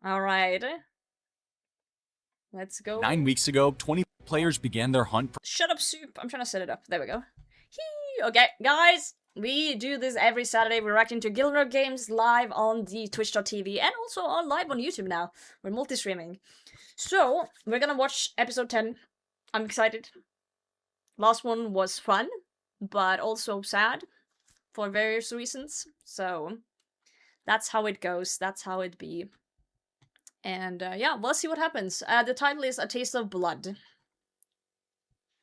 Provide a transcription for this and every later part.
Alright. Let's go. 9 weeks ago, 20 players began their hunt for Shut up, Soup. I'm trying to set it up. There we go. Okay, guys. We do this every Saturday. We're reacting to Gielinor games live on the twitch.tv and also on live on YouTube now. We're multi-streaming. So, we're gonna watch episode 10. I'm excited. Last one was fun, but also sad for various reasons. So, that's how it goes. That's how it be. And yeah, we'll see what happens. The title is A Taste of Blood.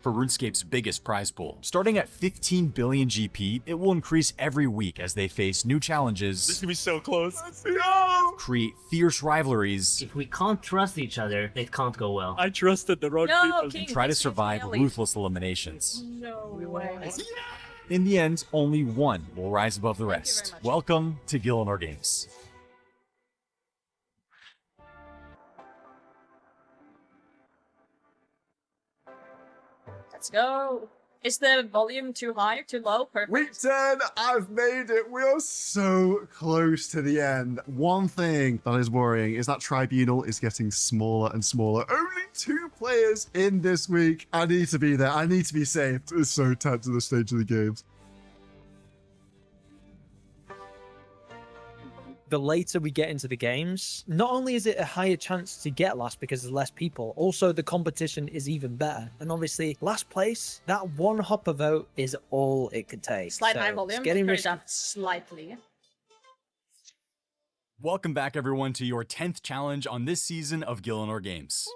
for RuneScape's biggest prize pool. Starting at 15 billion GP, it will increase every week as they face new challenges. This is gonna be so close. Create fierce rivalries. If we can't trust each other, it can't go well. I trusted the wrong people. King, And try to thanks for survive yelling. ruthless eliminations. No way. In the end, only one will rise above the Thank you rest. very much. Welcome to Gielinor Games. Let's go. Is the volume too high, too low? Perfect. Week 10, I've made it. We are so close to the end. One thing that is worrying is that Tribunal is getting smaller and smaller. Only 2 players in this week. I need to be there. I need to be safe. It's so tense at this stage of the games. The later we get into the games, not only is it a higher chance to get last because there's less people, also the competition is even better. And obviously, last place, that one hopper vote is all it could take. Slight So high it's volume. getting Turn it risky. down slightly. Welcome back, everyone, to your 10th challenge on this season of Gielinor Games.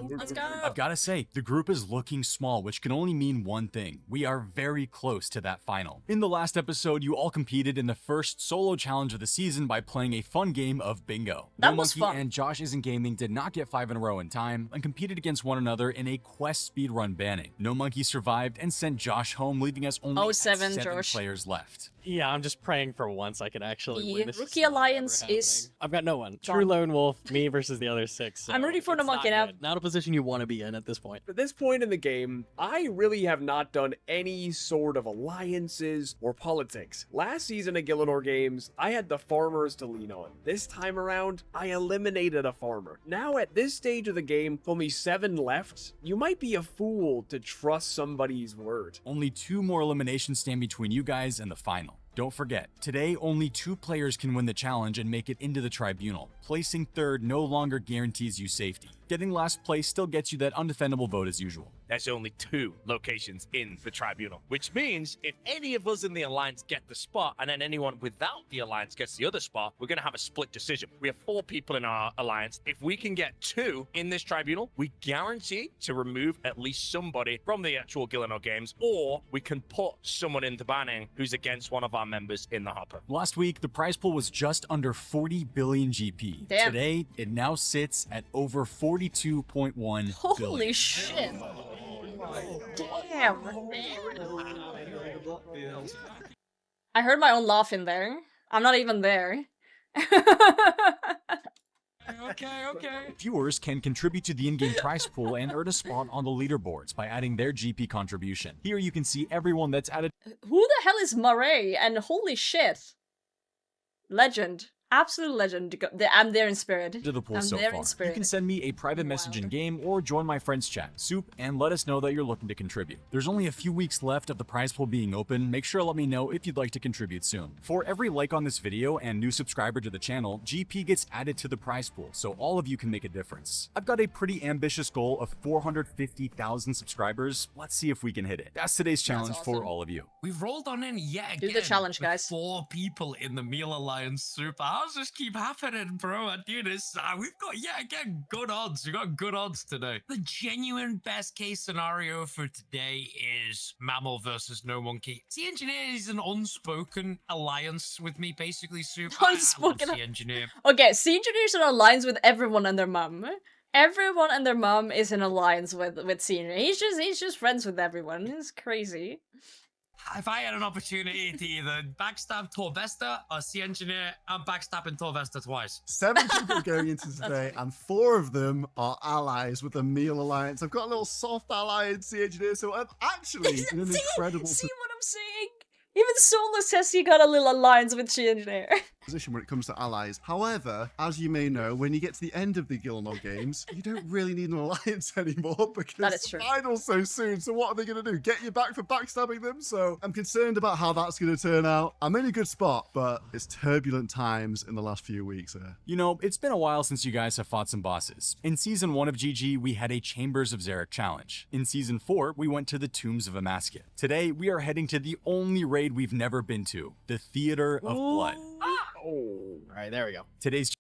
Let's go. I've got to say, the group is looking small, which can only mean one thing. We are very close to that final. In the last episode, you all competed in the first solo challenge of the season by playing a fun game of bingo. That No was Monkey fun. and Josh Isn't Gaming did not get 5 in a row in time and competed against one another in a quest speedrun banning. No Monkey survived and sent Josh home, leaving us only Oh, at 7, 7 Josh. players left. Yeah, I'm just praying for once I can actually The win this. rookie It's not alliance ever is happening. I've got no one. John. True lone wolf, me versus the other 6. So I'm rooting for the it's not monkey now. good. Not a position you want to be in at this point. At this point in the game, I really have not done any sort of alliances or politics. Last season of Gielinor Games, I had the farmers to lean on. This time around, I eliminated a farmer. Now at this stage of the game, with only 7 left, you might be a fool to trust somebody's word. Only 2 more eliminations stand between you guys and the final. Don't forget, today only 2 players can win the challenge and make it into the tribunal. Placing third no longer guarantees you safety. Getting last place still gets you that undefendable vote as usual. There's only 2 locations in the tribunal, which means if any of us in the alliance get the spot and then anyone without the alliance gets the other spot, we're going to have a split decision. We have 4 people in our alliance. If we can get 2 in this tribunal, we guarantee to remove at least somebody from the actual Gielinor games, or we can put someone in the banning who's against one of our members in the hopper. Last week, the prize pool was just under 40 billion GP. Damn. Today, it now sits at over 42.1 Holy billion. shit. Damn. I heard my own laugh in there. I'm not even there. Okay. Viewers can contribute to the in-game prize pool and earn a spot on the leaderboards by adding their GP contribution. Here you can see everyone that's added Who the hell is Murray? And holy shit. Legend. Absolute legend. I'm there in spirit. to the pool I'm so there far. in spirit. You can send me a private message in game or join my friends chat, Soup, and let us know that you're looking to contribute. There's only a few weeks left of the prize pool being open. Make sure to let me know if you'd like to contribute soon. For every like on this video and new subscriber to the channel, GP gets added to the prize pool, so all of you can make a difference. I've got a pretty ambitious goal of 450,000 subscribers. Let's see if we can hit it. That's today's challenge awesome. for all of you. We've rolled on in yet Do again. the challenge, with guys. 4 people in the Meal Alliance Super. How's this keep happening, bro? I do this. We've got yet again good odds. We got good odds today. The genuine best case scenario for today is Mammal versus No Monkey. Sea Engineer is an unspoken alliance with me, basically. Super. Unspoken- Sea Engineer. Okay, Sea Engineers are in alliance with everyone and their mum. Everyone and their mum is in alliance with Sea Engineer. He's just friends with everyone. It's crazy. If I had an opportunity to either backstab Torvesta or Sea Engineer, I'm backstabbing Torvesta twice. 7 people going into today, and 4 of them are allies with the Meal Alliance. I've got a little soft alliance engineer, so I'm actually in an incredible See what I'm saying? Even Solo says he got a little alliance with Sea Engineer. position when it comes to allies. However, as you may know, when you get to the end of the Gielinor games, you don't really need an alliance anymore because That is true. the final's so soon. So what are they going to do? Get you back for backstabbing them? So I'm concerned about how that's going to turn out. I'm in a good spot, but it's turbulent times in the last few weeks here. You know, it's been a while since you guys have fought some bosses. In Season 1 of GG, we had a Chambers of Xeric challenge. In Season 4, we went to the Tombs of Amaskit. Today, we are heading to the only raid we've never been to, the Theater of Blood. All right, there we go. Today's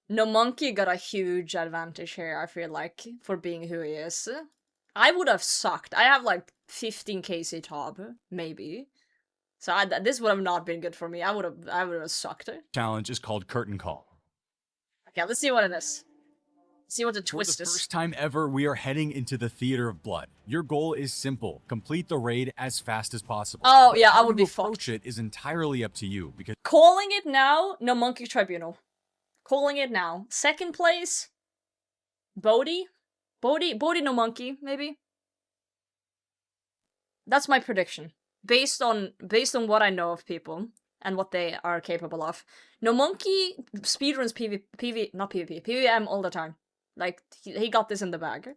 No Monkey got a huge advantage here, I feel like, for being who he is. I would have sucked. I have like 15 KC top, maybe. So this would have not been good for me. I would have sucked. challenge is called Curtain Call. Okay, let's see what it is. See what the For twist the is. first time ever, we are heading into the Theater of Blood. Your goal is simple: complete the raid as fast as possible. Oh, But yeah, I how would you be approach it is entirely up to you, because Calling it now, No Monkey Tribunal. Calling it now. Second place, Bodhi, No Monkey, maybe. That's my prediction, based on what I know of people and what they are capable of. No Monkey speedruns PvM all the time. Like he got this in the bag.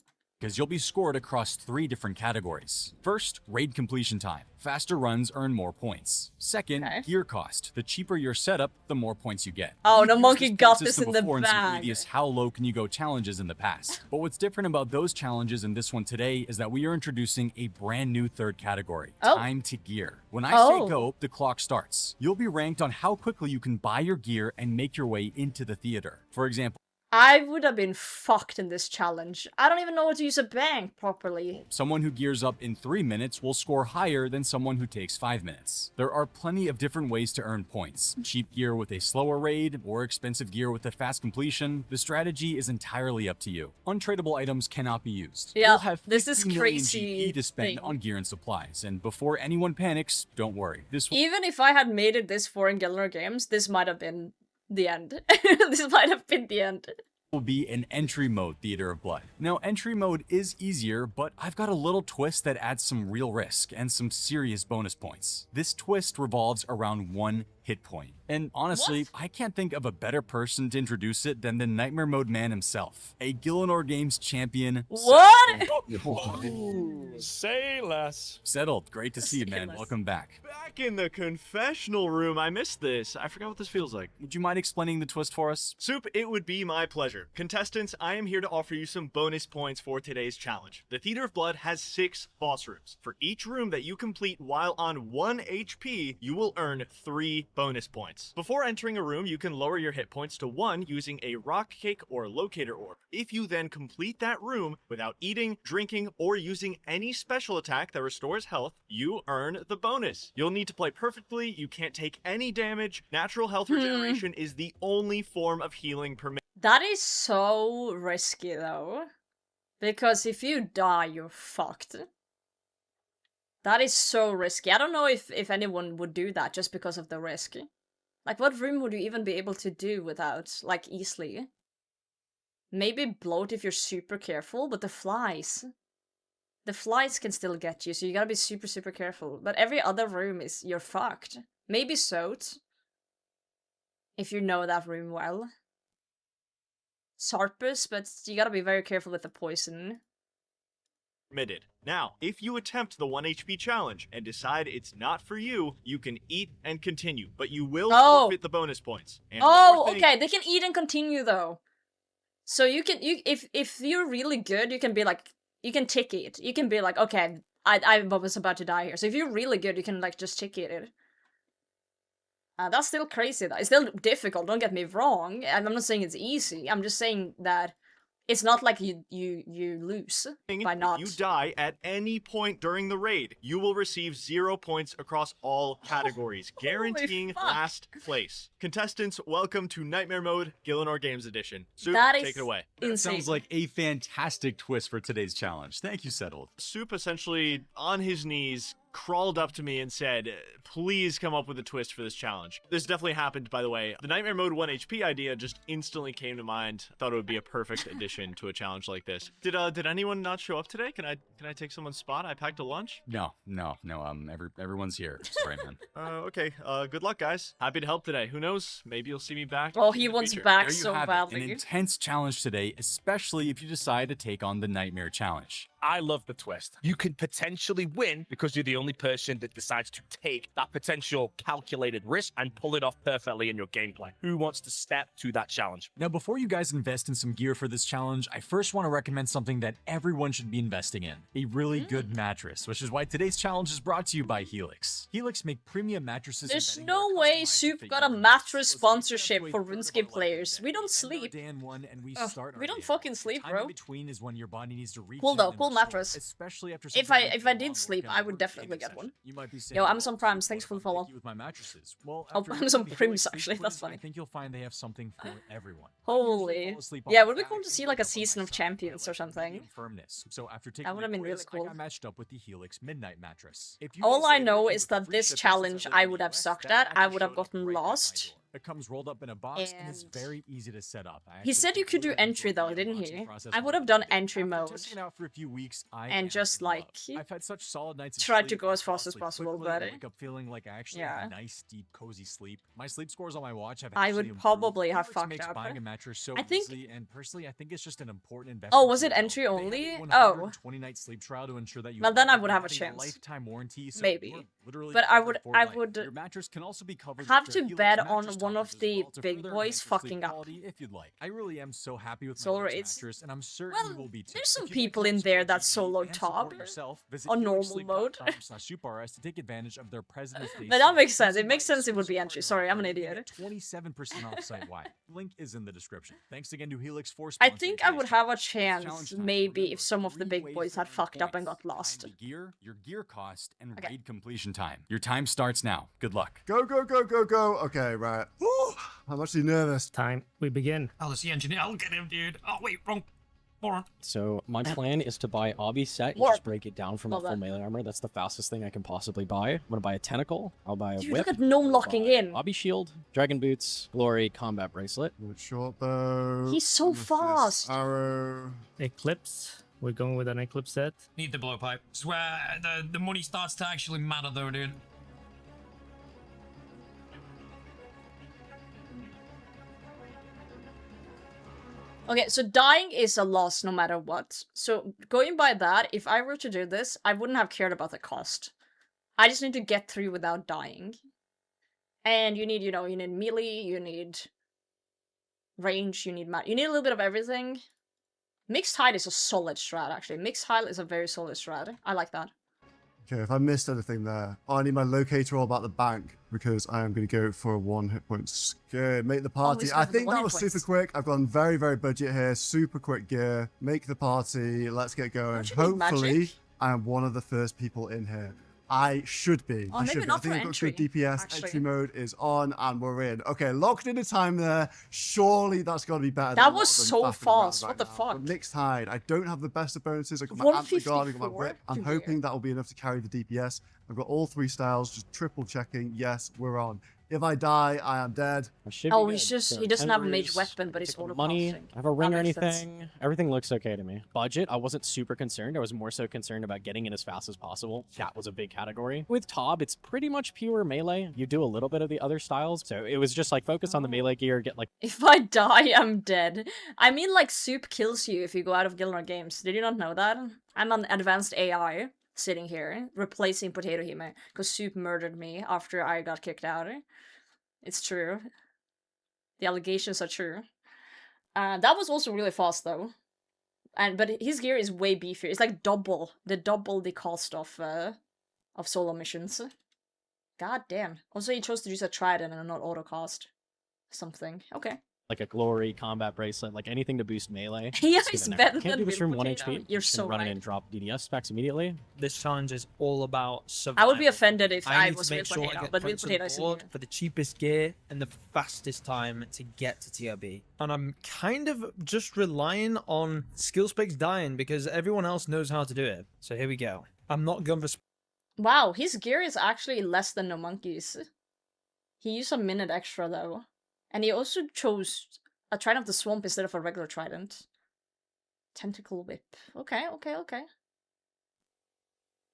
you'll be scored across 3 different categories. First, raid completion time. Faster runs earn more points. Second, Okay. gear cost. The cheaper your setup, the more points you get. Oh, We've No used Monkey point got this system in the before some bag. previous how low can you go challenges in the past. But what's different about those challenges and this one today is that we are introducing a brand new third category, Oh. time to gear. When I Oh. say go, the clock starts. You'll be ranked on how quickly you can buy your gear and make your way into the theater. For example, I would have been fucked in this challenge. I don't even know how to use a bank properly. someone who gears up in 3 minutes will score higher than someone who takes 5 minutes. There are plenty of different ways to earn points. Cheap gear with a slower raid, or expensive gear with a fast completion. The strategy is entirely up to you. Untradeable items cannot be used. Yeah, You'll have this is 50 million crazy GP to spend thing. on gear and supplies, and before anyone panics, don't worry. This will Even if I had made it this far in Gielinor games, this might have been the end. This might have been the end. be an entry mode Theater of Blood. Now, entry mode is easier, but I've got a little twist that adds some real risk and some serious bonus points. This twist revolves around 1 hit point. And honestly, I can't think of a better person to introduce it than the Nightmare Mode man himself, a Gielinor Games champion. What? Say less. Settled. Great to see you, man. Seamless. Welcome back. Back in the confessional room, I missed this. I forgot what this feels like. Would you mind explaining the twist for us? Soup, it would be my pleasure. Contestants, I am here to offer you some bonus points for today's challenge. The Theater of Blood has 6 boss rooms. For each room that you complete while on 1 HP, you will earn 3 bonus points. Before entering a room, you can lower your hit points to 1 using a rock cake or locator orb. If you then complete that room without eating, drinking, or using any special attack that restores health, you earn the bonus. You'll need to play perfectly, you can't take any damage, natural health regeneration is the only form of healing permitted. That is so risky though. Because if you die, you're fucked. That is so risky. I don't know if anyone would do that just because of the risk. Like, what room would you even be able to do without, like, easily? Maybe bloat if you're super careful, but the flies can still get you, so you gotta be super, super careful. But every other room is, you're fucked. Maybe Sot, if you know that room well. Xarpus, but you gotta be very careful with the poison. Now, if you attempt the 1 HP challenge and decide it's not for you, you can eat and continue, but you will forfeit the bonus points. And one Oh, more thing- okay, they can eat and continue though. So if you're really good, you can be like, you can tick it. You can be like, okay, I was about to die here. So if you're really good, you can like just tick it. That's still crazy though. It's still difficult, don't get me wrong. I'm not saying it's easy. I'm just saying that it's not like you lose by not. If you die at any point during the raid, you will receive 0 points across all categories, guaranteeing fuck. last place. Contestants, welcome to Nightmare Mode, Gielinor Games Edition. Soup, That is take it away. insane. Sounds like a fantastic twist for today's challenge. Thank you, Settled. Soup essentially on his knees crawled up to me and said, please come up with a twist for this challenge. This definitely happened, by the way. The Nightmare Mode 1 HP idea just instantly came to mind. Thought it would be a perfect addition to a challenge like this. Did anyone not show up today? Can I take someone's spot? I packed a lunch. No. Everyone's here. Sorry, man. Okay. Good luck, guys. Happy to help today. Who knows? Maybe you'll see me back. Oh, in he the wants future. back There you so have it, badly. an intense challenge today, especially if you decide to take on the Nightmare Challenge. I love the twist. You could potentially win because you're the only person that decides to take that potential calculated risk and pull it off perfectly in your gameplay. Who wants to step to that challenge? Now, before you guys invest in some gear for this challenge, I first want to recommend something that everyone should be investing in. A really good mattress, which is why today's challenge is brought to you by Helix. Helix make premium mattresses. There's and bedding no that are way customized to Soup fit got your a needs. mattress Listen, we get up sponsorship to a for third of RuneScape our life players. today. We don't End our sleep. day in one, and we Ugh, start our we don't day. fucking The sleep, time bro. in between is when your body needs to Cool recharge though, and cool restore, mattress. especially after If something I like a did long sleep, workout I would or definitely training get one. session. You might be saying, Yo, "Well, Amazon Primes, what thanks if for the I'm follow. picky with my mattresses?" Well, Oh, after Amazon looking at the Primes, Helix sleep actually, that's quiz, funny. I think you'll find they have something for everyone. I usually Holy. fall asleep on Yeah, my would be back cool to and see wake like a up on my season of side. I champions or like something. medium firmness. So after taking That would have the been really quiz, I cool. got matched up with the Helix Midnight Mattress. If you All guys I later know came is with that free this shipping challenge since I in would the have US, sucked that at. I mattress would have showed up gotten right at my lost. door. It comes rolled up in a box and is And very easy to set up. I he actually said you could do completely entry enjoyed though, the didn't unboxing he? process I when would I have done did it. entry After mode testing it out for a few weeks, I and am just in like love. I've had such solid nights of tried to sleep. go I as fall fast as asleep possible, quickly, but I wake up feeling like I actually yeah. have a nice, deep, cozy sleep. My sleep scores on my watch have I actually would improved. probably have Helix fucked makes up. buying a mattress so I think- easy, and personally, I think it's just an important investment. Oh, was to it your health. entry They have only? a Oh. 120-night sleep trial to ensure that you Well, then I love it, would have a adding chance. lifetime warranty, so Maybe. you're literally But I covered would- for I life. would Your mattress can also be covered have with their to Helix bet on mattress one of toppers as the well to big further boys enhance your sleep fucking up. quality if you'd like. I really am so happy with my Solo Helix rates. mattress, and I'm certain you Well, will be too. there's some If you'd like people to in help there support that GG solo and support top yourself, visit on normal mode. HelixSleep.com/SuperRS to take advantage of their President's Day But that sale. makes sense. It Using makes my sense it would be exclusive entry. partner Sorry, I'm an offer, you can idiot. get 27% off site-wide. Link is in the description. Thanks again to Helix for I sponsoring think I today's would have a challenge. chance, Challenge time. maybe, Remember, if some of the 3 big ways boys to had earn fucked up and points. got lost. Time to gear, your gear cost, and Okay. raid completion time. Your time starts now. Good luck. Go, go, go, go, go. Okay, right. Ooh, I'm actually nervous. Time we begin. Oh, that's the engineer. I'll get him, dude. Oh, wait, wrong. Moron. So my plan is to buy Obby set and Warp. just break it down from a Love full that. melee armor. That's the fastest thing I can possibly buy. I'm gonna buy a tentacle. I'll buy a Dude, whip. look at gnome I'll locking buy in. Obby shield, dragon boots, glory, combat bracelet. Good short bow. He's so amethyst fast. Arrow. Eclipse. We're going with an Eclipse set. Need the blowpipe. This is where the money starts to actually matter, though, dude. Okay, so dying is a loss no matter what. So going by that, if I were to do this, I wouldn't have cared about the cost. I just need to get through without dying. And you need, you need melee, you need range, you need you need a little bit of everything. Mixed hide is a solid strat, actually. Mixed hide is a very solid strat. I like that. Okay, if I missed anything there, I need my locator all about the bank because I am going to go for a 1 hit point. Okay, make the party. he's I going for the think 1 that hit was super points. quick. I've gone very, very budget here. Super quick gear. Make the party. Let's get going. Don't you need Hopefully, magic? I am one of the first people in here. I should be. Oh, I maybe should be. not I think for I've got good entry, DPS. actually. Entry mode is on, and we're in. Okay, locked in a time there. Surely that's got to be better. That than a lot was of them so faffing around fast. right What the now. fuck? But mixed hide. I don't have the best of bonuses. I've got my Antler Guard, I've got my 154? whip. I'm Dude. hoping that will be enough to carry the DPS. I've got all 3 styles, just triple checking. Yes, we're on. If I die, I am dead. I should Oh, be he's good. just, So he doesn't have a mage embers, weapon, but he's pick up auto money. I have a ring or makes sense. anything. Everything looks okay to me. Budget, I wasn't super concerned. I was more so concerned about getting in as fast as possible. That was a big category. With Tob, it's pretty much pure melee. You do a little bit of the other styles. So it was just like focus on the melee gear, get like If I die, I'm dead. I mean, like, Soup kills you if you go out of Gielinor games. Did you not know that? I'm an advanced AI sitting here, replacing Potatohime, because Soup murdered me after I got kicked out. It's true. The allegations are true. That was also really fast, though. But his gear is way beefier. It's like double the cost of solo missions. God damn. Also, he chose to use a trident and not auto cost something. Okay. like a glory combat bracelet, like anything to boost melee. Yeah, Let's get it's in there. better Can't than do this from Real 1 Potato. HP. You're Just so gonna run in right. and drop DDS specs immediately. This challenge is all about survival. I would be offended if I need was to Real make sure I Potato, get but Real points on the Potato is board here. for the cheapest gear and the fastest time to get to TRB. And I'm kind of just relying on skill specs dying because everyone else knows how to do it. So here we go. I'm not going for Wow, his gear is actually less than No Monkey's. He used a minute extra though. And he also chose a Trident of the Swamp instead of a regular Trident. Tentacle Whip. Okay, okay, okay.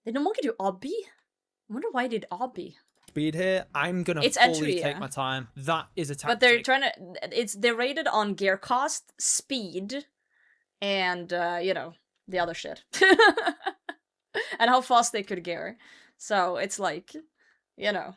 Did No Monkey do Obby? I wonder why he did Obby. Speed here, I'm gonna It's fully entry, take yeah. my time. That is a tactic. But they're trying to... They're rated on gear cost, speed, and, you know, the other shit. And how fast they could gear. So it's like, you know...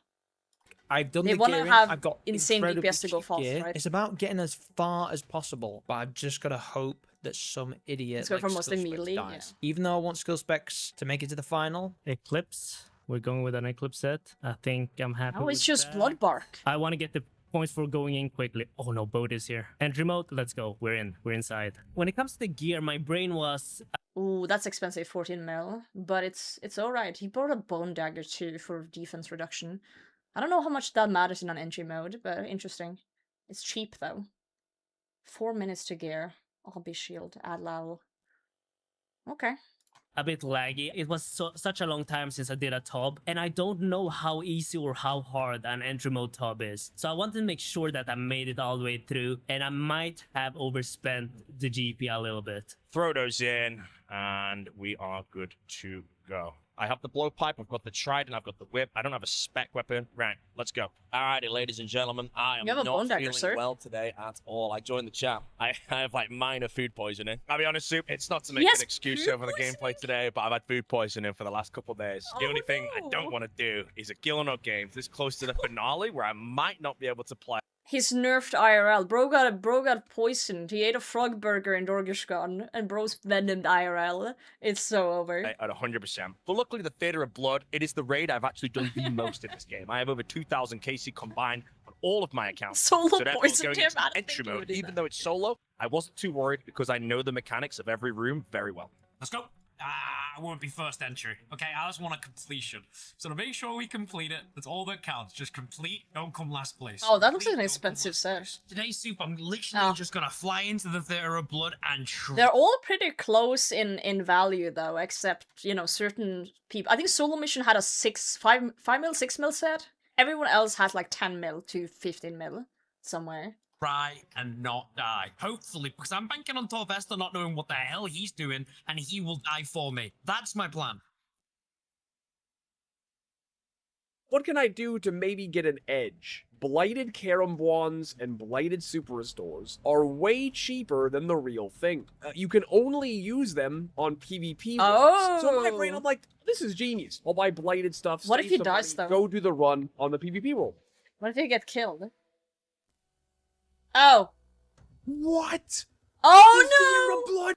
I've done They the wanna gearing. have I've got insane incredibly DPS to go cheap fast, gear. right? It's about getting as far as possible, but I've just got to hope that some idiot Let's go for like mostly Skill Specs melee, dies. Even though I want Skill Specs to make it to the final. Eclipse. We're going with an Eclipse set. I think I'm happy Oh, with it's just that. Bloodbark. I want to get the points for going in quickly. Oh no, Boat is here. Entry mode, let's go. We're in. We're inside. When it comes to the gear, my brain was... Ooh, that's expensive, 14 mil. But it's alright. He brought a Bone Dagger too for defense reduction. I don't know how much that matters in an entry mode, but interesting. It's cheap though. 4 minutes to gear. Obby shield, add level. Okay. a bit laggy. It was such a long time since I did a tub, and I don't know how easy or how hard an entry mode tub is. So I wanted to make sure that I made it all the way through, and I might have overspent the GP a little bit. Throw those in, and we are good to go. I have the blowpipe, I've got the trident, I've got the whip. I don't have a spec weapon. Right, let's go. Alrighty, ladies and gentlemen, I am You have a not bone dagger, feeling sir. well today at all. I joined the chat. I have like minor food poisoning. I'll be honest, Soup, it's not to make He has an excuse food over the gameplay today, but I've had food poisoning for the last couple of days. The Oh, only thing I no. don't want to do is a Gielinor game this close to the finale where I might not be able to play. He's nerfed IRL. Bro got poisoned. He ate a frog burger in Dorgerscon, and bro's venomed IRL. It's so over. At 100%. But luckily, the Theatre of Blood, it is the raid I've actually done the most in this game. I have over 2,000 KC combined on all of my accounts. Solo so therefore, poisoned going him. into I don't entry think you would mode, do even that. though it's solo, I wasn't too worried because I know the mechanics of every room very well. Let's go. I won't be first entry. Okay, I just want a completion. So to make sure we complete it, that's all that counts. Just complete, don't come last place. Oh, that looks like Complete, an don't come expensive last set. place. Today's Soup, I'm literally Oh. just gonna fly into the Theatre of Blood and They're all pretty close in value though, except, you know, certain people. I think Solo Mission had a 5 mil, 6 mil set. Everyone else had like 10 mil to 15 mil somewhere. try and not die. Hopefully, because I'm banking on Torvesta not knowing what the hell he's doing, and he will die for me. That's my plan. What can I do to maybe get an edge? Blighted Karambwans and Blighted Super Restores are way cheaper than the real thing. You can only use them on PvP runs. So in my brain, I'm like, this is genius. I'll buy Blighted stuff. What if save he some dies, money, though? Go do the run on the PvP world. What if you get killed? Oh. What? Oh The Theatre of no! Blood.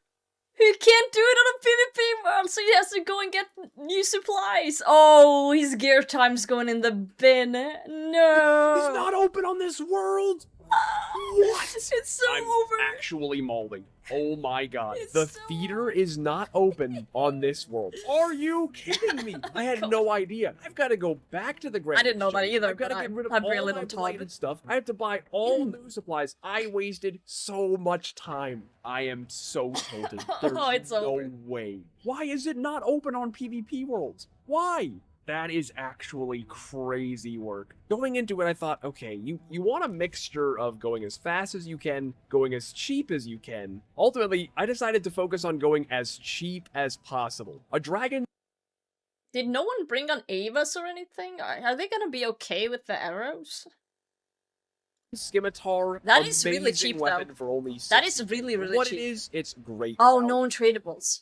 He can't do it on a PvP world, so he has to go and get new supplies. Oh, his gear time's going in the bin. No. It's not open on this world. What? It's so I'm over. actually mauling. Oh my god. It's The so theater is not open on this world. Are you kidding me? I had no idea. I've got to go back to the Grand I didn't know that Exchange. either, I've got to but get rid of I'm all really my on top. blighted stuff. I have to buy all new supplies. I wasted so much time. I am so tilted. There's Oh, it's no over. way. Why is it not open on PvP worlds? Why? That is actually crazy work. Going into it, I thought, okay, you want a mixture of going as fast as you can, going as cheap as you can. Ultimately, I decided to focus on going as cheap as possible. A dragon Did no one bring on Avas or anything? Are they gonna be okay with the arrows? scimitar, That is really amazing cheap, though. weapon for only That 60. is really, really What cheap. it is, it's great. Oh, value. no untradables.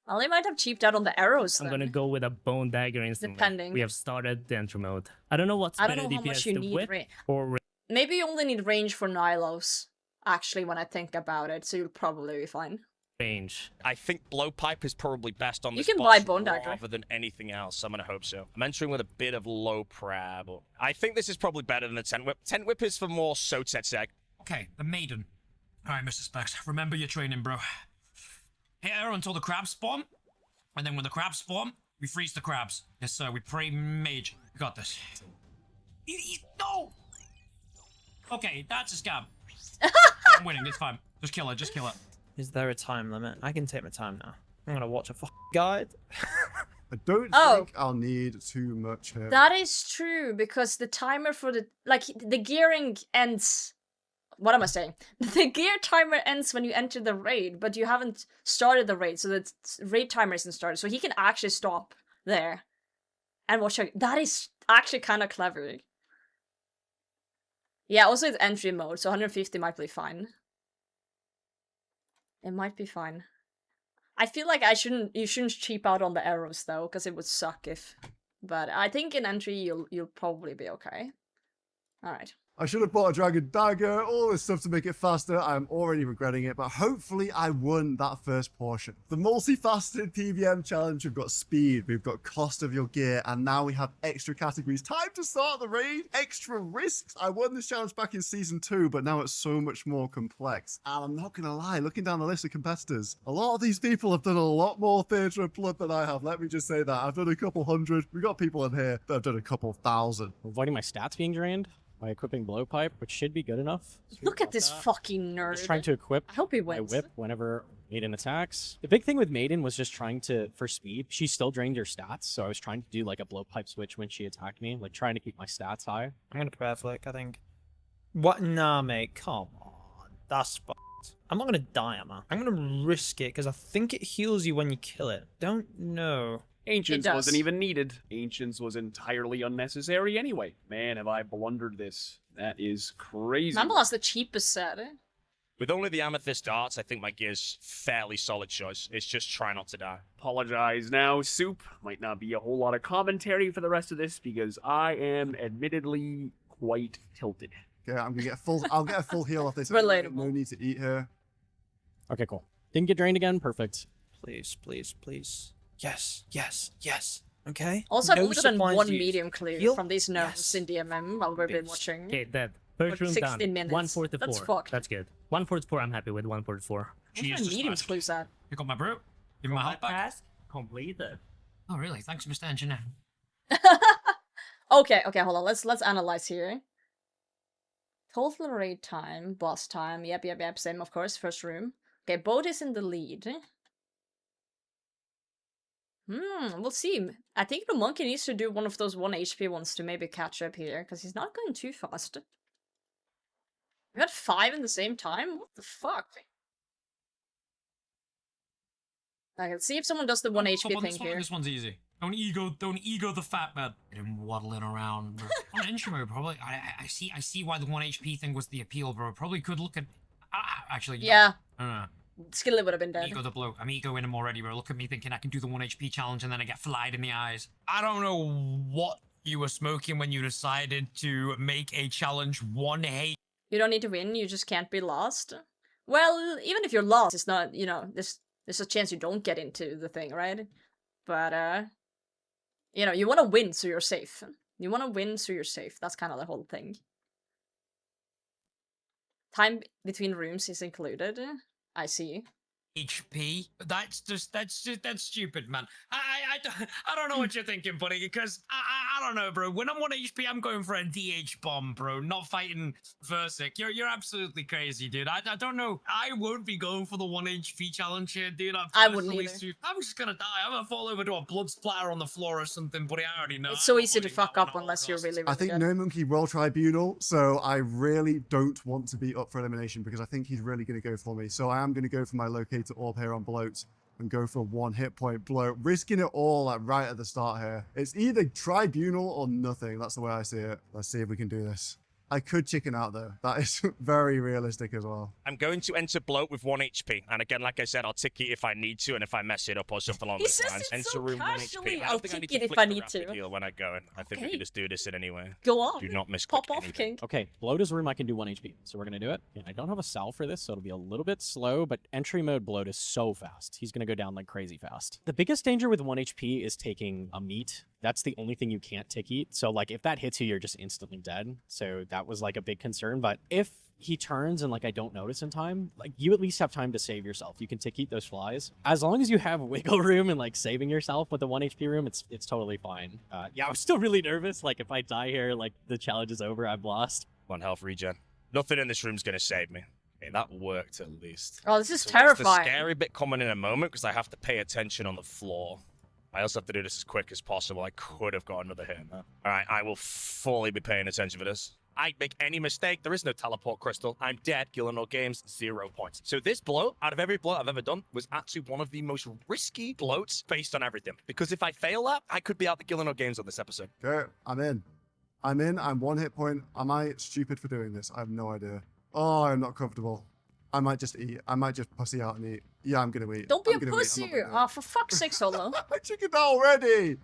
Well, they might have cheaped out on the arrows I'm then. gonna go with a bone dagger instantly. Depending. We have started the entry mode. I don't know what's I don't better know how DPS, much you the need whip or Maybe you only need range for Nylos, actually, when I think about it, so you'll probably be fine. range. I think blowpipe is probably best on You this can boss buy Bone Dagger. rather than anything else. I'm gonna hope so. I'm entering with a bit of low prab. I think this is probably better than the tent whip. Tent whip is for more Sotetseg. Okay, the Maiden. Alright, Mr. Specs, remember your training, bro. Hit her until the crabs spawn, and then when the crabs spawn, we freeze the crabs. Yes, sir, we pray mage. We got this. No! Okay, that's a scam. I'm winning, it's fine. Just kill her, just kill her. Is there a time limit? I can take my time now. I'm gonna watch a guide. I don't Oh. think I'll need too much here. That is true, because the timer for the gearing ends. What am I saying? The gear timer ends when you enter the raid, but you haven't started the raid, so the raid timer isn't started. So he can actually stop there and watch. That is actually kind of clever. Yeah, also it's entry mode, so 150 might be fine. It might be fine. I feel like you shouldn't cheap out on the arrows though, because it would suck if. But I think in entry you'll probably be okay. All right. I should have bought a dragon dagger, all this stuff to make it faster. I'm already regretting it, but hopefully I won that first portion. The multifaceted PVM challenge, we've got speed, we've got cost of your gear, and now we have extra categories. Time to start the raid, extra risks. I won this challenge back in season 2, but now it's so much more complex. And I'm not gonna lie, looking down the list of competitors, a lot of these people have done a lot more Theatre of Blood than I have. Let me just say that. I've done a couple hundred. We've got people in here that have done a couple thousand. Avoiding my stats being drained by equipping blowpipe, which should be good enough. Look at this fucking nerd. Just trying to equip I hope he my wins. whip whenever Maiden attacks. The big thing with Maiden was just trying to, for speed, she still drained her stats, so I was trying to do like a blowpipe switch when she attacked me, like trying to keep my stats high. I'm gonna prayer flick, I think. What? Nah, mate, come on. That's fucked. I'm not gonna die, am I? I'm gonna risk it, because I think it heals you when you kill it. Don't know. Ancients wasn't even needed. Ancients was entirely unnecessary anyway. Man, have I blundered this. That is crazy. Mambal's the cheapest set. With only the Amethyst Darts, I think my gear's fairly solid choice. It's just try not to die. Apologize now, Soup. Might not be a whole lot of commentary for the rest of this because I am admittedly quite tilted. Okay, I'm gonna get a full. I'll get a full heal off this. Relatable. No need to eat here. Okay, cool. Didn't get drained again, perfect. Please, please, please. Yes, yes, yes. Okay. Also, I've No only done supplies one used. medium clear Heal? from these nerfs Yes. in DMM while we've been watching. Okay, dead. First For room 16 done. minutes. 144. That's fucked. That's good. 144, I'm happy with 144. What's my Jesus medium Christ. clues at? You got my brew? Give me my health back? Task completed. Oh, really? Thanks, Mr. Engineer. Okay, hold on. Let's analyze here. Total raid time, boss time. Yep. Same, of course. First room. Okay, Boat is in the lead. We'll see. I think the monkey needs to do one of those 1 HP ones to maybe catch up here, because he's not going too fast. We got 5 in the same time? What the fuck? I can see if someone does the 1 HP Hop on thing this one. here. This one's easy. Don't ego the fat man. Get him waddling around. Bro. On intro mode, probably. I see why the 1 HP thing was the appeal, bro. Probably could look at. Actually, Yeah. No. Skillet would have been dead. Ego the bloat. I'm egoing him already, bro. Look at me thinking I can do the 1 HP challenge and then I get flied in the eyes. I don't know what you were smoking when you decided to make a challenge 1 HP. You don't need to win, you just can't be lost. Well, even if you're lost, it's not, there's a chance you don't get into the thing, right? But, you want to win so you're safe. You want to win so you're safe. That's kind of the whole thing. Time between rooms is included. I see. HP. That's stupid, man. I don't know what you're thinking, buddy, because I don't know, bro. When I'm 1 HP, I'm going for a DH bomb, bro, not fighting Verzik. You're absolutely crazy, dude. I don't know. I won't be going for the 1 HP challenge here, dude. I wouldn't either. I'm just gonna die. I'm gonna fall over to a blood splatter on the floor or something, buddy. I already know. It's so easy to fuck up unless you're really, really I think good. No Monkey will Tribunal, so I really don't want to be up for elimination because I think he's really going to go for me. So I am going to go for my locator orb here on Bloat and go for a 1 hit point bloat, risking it all right at the start here. It's either Tribunal or nothing. That's the way I see it. Let's see if we can do this. I could chicken out though. That is very realistic as well. I'm going to enter Bloat with 1 HP. And again, like I said, I'll tick it if I need to and if I mess it up or something along He those says lines. it Enter so room 1 casually. HP. I I'll don't think I need tick to it if flick I the need rapid to. heal when I go in. I think we Okay. can just do this in anyway. Go on. Do not miss Pop click off, anything. King. Okay, Bloat is room I can do 1 HP, so we're gonna do it. Yeah, I don't have a sal for this, so it'll be a little bit slow, but entry mode Bloat is so fast. He's gonna go down like crazy fast. The biggest danger with 1 HP is taking a meat. That's the only thing you can't tick eat. So like if that hits you, you're just instantly dead. So that was like a big concern, but if he turns and like I don't notice in time, like you at least have time to save yourself. You can tick eat those flies. As long as you have wiggle room and like saving yourself with the 1 HP room, it's totally fine. Yeah, I'm still really nervous. Like if I die here, like the challenge is over, I've lost. 1 health regen. Nothing in this room's going to save me. Okay, that worked at least. Oh, this is So what's terrifying. the scary bit coming in a moment because I have to pay attention on the floor. I also have to do this as quick as possible. I could have got another hit. All right, I will fully be paying attention for this. I make any mistake, there is no teleport crystal. I'm dead. Gielinor Games, 0 points. So this bloat, out of every bloat I've ever done, was actually one of the most risky bloats based on everything. Because if I fail that, I could be out the Gielinor Games on this episode. Okay, I'm in. I'm 1 hit point. Am I stupid for doing this? I have no idea. Oh, I'm not comfortable. I might just eat. I might just pussy out and eat. Yeah, I'm gonna eat. Don't be I'm a gonna pussy! Eat. I'm not gonna do Oh, for fuck's sake, Solo. I chickened out already.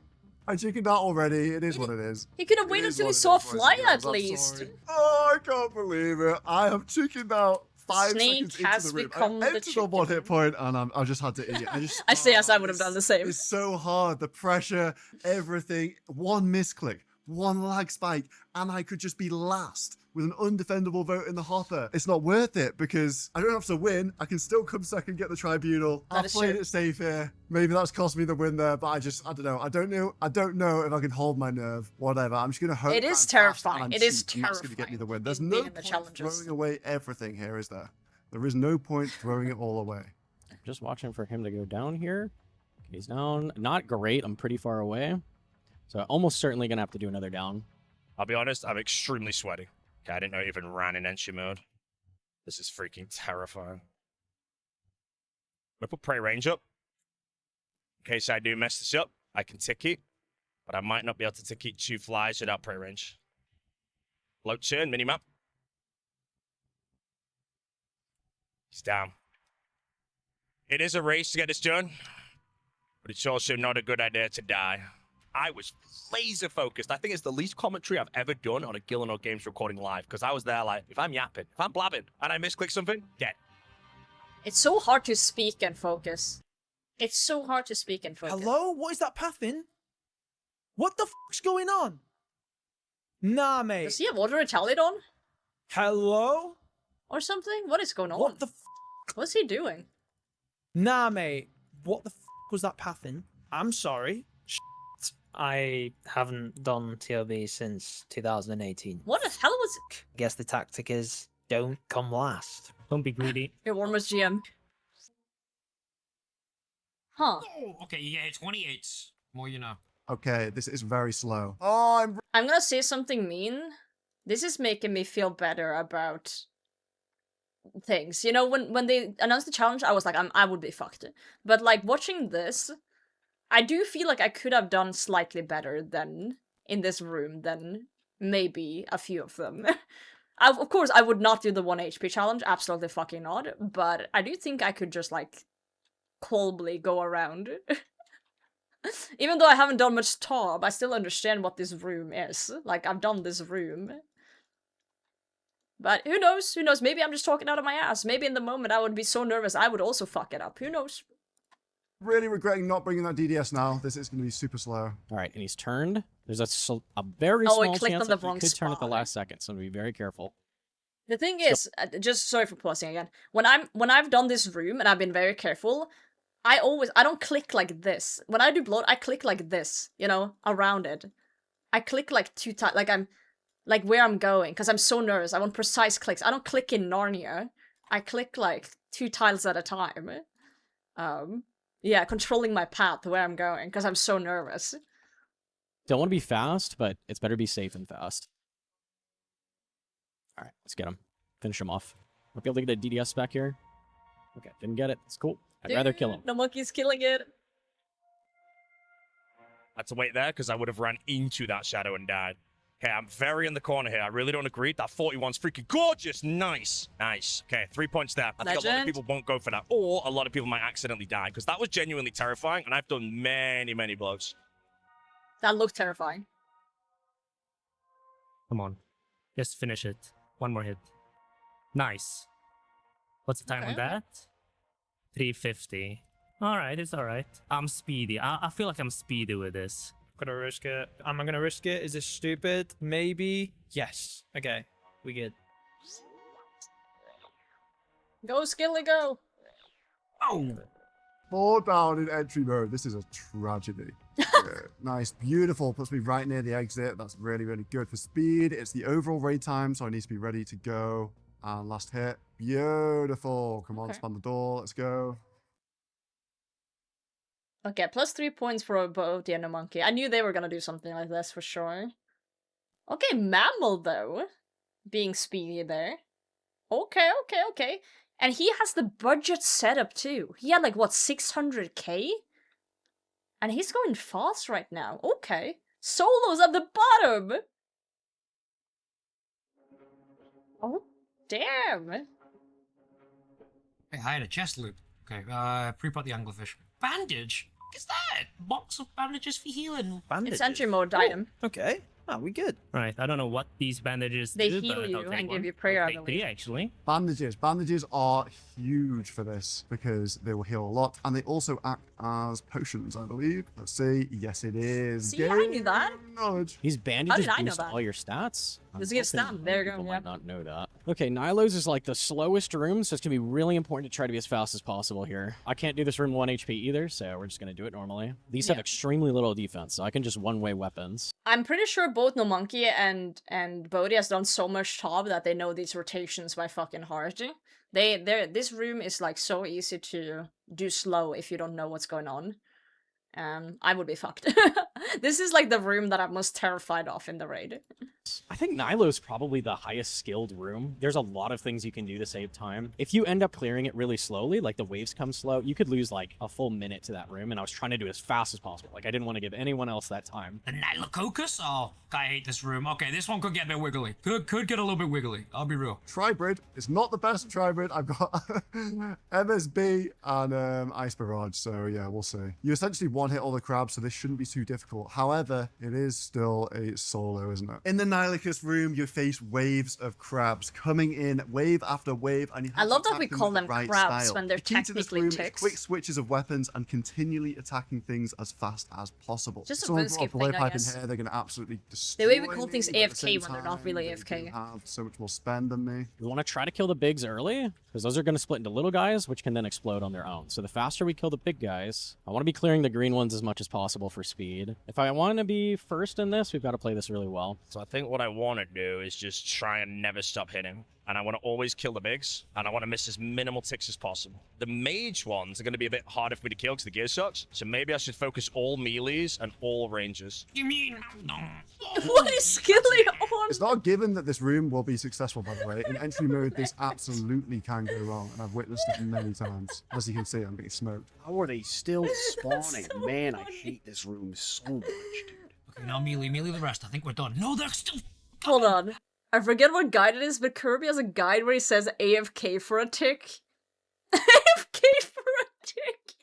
It is what it is. He could have It waited is till he what it saw a is, boys and fly girls. at I'm least. sorry. Oh, I can't believe it. I have chickened out 5 Snake seconds has into the room. become the I entered on 1 hit chicken. point and I just had to eat. I say yes, I would have it's- done the same. It's so hard. The pressure, everything. 1 misclick, 1 lag spike, and I could just be last with an undefendable vote in the hopper. It's not worth it because I don't have to win. I can still come second, get the tribunal. That I've is played true. it safe here. Maybe that's cost me the win there, but I don't know. I don't know if I can hold my nerve. Whatever. I'm just gonna hope. It that is I'm fast terrifying. and It is cheap, and that's gonna get me the win. There's in no being in the point challenges. throwing away everything here, is there? There is no point throwing it all away. Just watching for him to go down here. He's down. Not great. I'm pretty far away. So almost certainly going to have to do another down. I'll be honest, I'm extremely sweaty. Okay, I didn't know it even ran in entry mode. This is freaking terrifying. I'm gonna put Prey Range up. In case I do mess this up, I can tick it. But I might not be able to tick it 2 flies without Prey Range. Bloat turn, minimap. He's down. It is a race to get this done. But it's also not a good idea to die. I was laser focused. I think it's the least commentary I've ever done on a Gielinor Games recording live because I was there like, if I'm yapping, if I'm blabbing, and I misclick something, dead. It's so hard to speak and focus. It's so hard to speak and focus. Hello? What is that pathing? What the fuck's going on? Nah, mate. Does he have Auto Retaliate on? Hello? Or something? What is going on? What the What's he doing? Nah, mate. What the was that pathing? I'm sorry. I haven't done TOB since 2018. What the hell was it? I guess the tactic is don't come last. Don't be greedy. Your warmest GM. Huh. Oh, okay, yeah, 28. More you know. Okay, this is very slow. Oh, I'm gonna say something mean. This is making me feel better about things. You know, when they announced the challenge, I was like, I would be fucked. But like watching this, I do feel like I could have done slightly better than in this room than maybe a few of them. Of course, I would not do the 1 HP challenge, absolutely fucking not, but I do think I could just, like, calmly go around. Even though I haven't done much TOB, I still understand what this room is. Like, I've done this room. But who knows? Who knows? Maybe I'm just talking out of my ass. Maybe in the moment I would be so nervous I would also fuck it up. Who knows? really regretting not bringing that DDS now. This is going to be super slow. All right, and he's turned. There's a very Oh, he small clicked chance on the that he wrong could turn at the spot. last second, so be very careful. The thing is, just sorry for pausing again. When I've done this room and I've been very careful, I don't click like this. When I do bloat, I click like this, you know, around it. I click like too tight, like I'm, like where I'm going, because I'm so nervous. I want precise clicks. I don't click in Narnia. I click like 2 tiles at a time. Yeah, controlling my path where I'm going, because I'm so nervous. Don't want to be fast, but it's better be safe than fast. All right, let's get him. Finish him off. Might be able to get a DDS back here. Okay, didn't get it. It's cool. I'd rather kill him. The monkey's killing it. I had to wait there because I would have ran into that shadow and died. Okay, I'm very in the corner here. I really don't agree. That 41's freaking gorgeous. Nice. Nice. Okay, 3 points there. I think a lot of Legend. people won't go for that. Or a lot of people might accidentally die because that was genuinely terrifying and I've done many, many blows. That looked terrifying. Come on. Just finish it. One more hit. Nice. What's the time on Okay. that? 350. Alright, it's alright. I'm speedy. I feel like I'm speedy with this. Gonna risk it. Am I gonna risk it? Is this stupid? Maybe. Yes. Okay. We good. Go, Skilly, go! Oh! 4 down in entry mode. This is a tragedy. Yeah, nice, beautiful. Puts me right near the exit. That's really, really good for speed. It's the overall raid time, so I need to be ready to go. And last hit. Beautiful. Come on, Okay. span the door. Let's go. Okay, +3 points for both the Monkey. I knew they were gonna do something like this for sure. Okay, Mammal though, being speedy there. Okay, okay, okay. And he has the budget set up too. He had like what, 600k? And he's going fast right now. Okay. Solo's at the bottom! Oh, damn! Hey, I had a chest loot. Okay, pre-pot the anglerfish. Bandage? What is that? Box of bandages for healing. Bandages. It's entry mode item. Okay. Ah, we good. Right, I don't know what these bandages They do, heal but you I'll take and one. give you prayer, I'll I take believe. 3 actually. Bandages. Bandages are huge for this because they will heal a lot, and they also act as potions, I believe. Let's see. Yes, it is. See, I knew that. Knowledge. These bandages did I know boost that? all your stats. Does it give hoping stam? There you go, people yeah. might not know that. Okay, Nylo's is like the slowest room, so it's gonna be really important to try to be as fast as possible here. I can't do this room 1 HP either, so we're just gonna do it normally. These have Yeah. extremely little defense, so I can just one-way weapons. I'm pretty sure both No Monkey and Bodhi has done so much job that they know these rotations by fucking heart. This room is like so easy to do slow if you don't know what's going on. I would be fucked. This is like the room that I'm most terrified of in the raid. I think Nylo's probably the highest skilled room. There's a lot of things you can do to save time. If you end up clearing it really slowly, like the waves come slow, you could lose like a full minute to that room, and I was trying to do it as fast as possible. Like I didn't want to give anyone else that time. The Nylococus? Oh, I hate this room. Okay, this one could get a bit wiggly. Could get a little bit wiggly. I'll be real. Tribrid is not the best Tribrid. I've got MSB and Ice Barrage, so yeah, we'll see. You essentially one-hit all the crabs, so this shouldn't be too difficult. However, it is still a solo, isn't it? In the Nilicus room, you face waves of crabs coming in wave after wave, and you have I love to that we attack them call with the them right crabs style. when they're The key to this technically room is ticks. quick switches of weapons and continually attacking things as fast as possible. Just a Someone Runescape brought a thing, blade I pipe in guess. here, they're going to absolutely destroy The way we call me, things but at the AFK same when they're not really time, AFK. They do have so much more spend than me. We want to try to kill the bigs early, because those are going to split into little guys, which can then explode on their own. So the faster we kill the big guys, I want to be clearing the green ones as much as possible for speed. If I want to be first in this, we've got to play this really well. So I think what I want to do is just try and never stop hitting. And I want to always kill the bigs, and I want to miss as minimal ticks as possible. The mage ones are going to be a bit harder for me to kill because the gear sucks. So maybe I should focus all melees and all rangers. You mean... What is Skilly on? It's not a given that this room will be successful, by the way. In entry mode, this absolutely can go wrong, and I've witnessed it many times. As you can see, I'm being smoked. How are they still spawning? so Man, I funny. hate this room so much, dude. Okay, now melee the rest. I think we're done. No, they're still... Hold on. I forget what guide it is, but Kirby has a guide where he says AFK for a tick. AFK for a tick.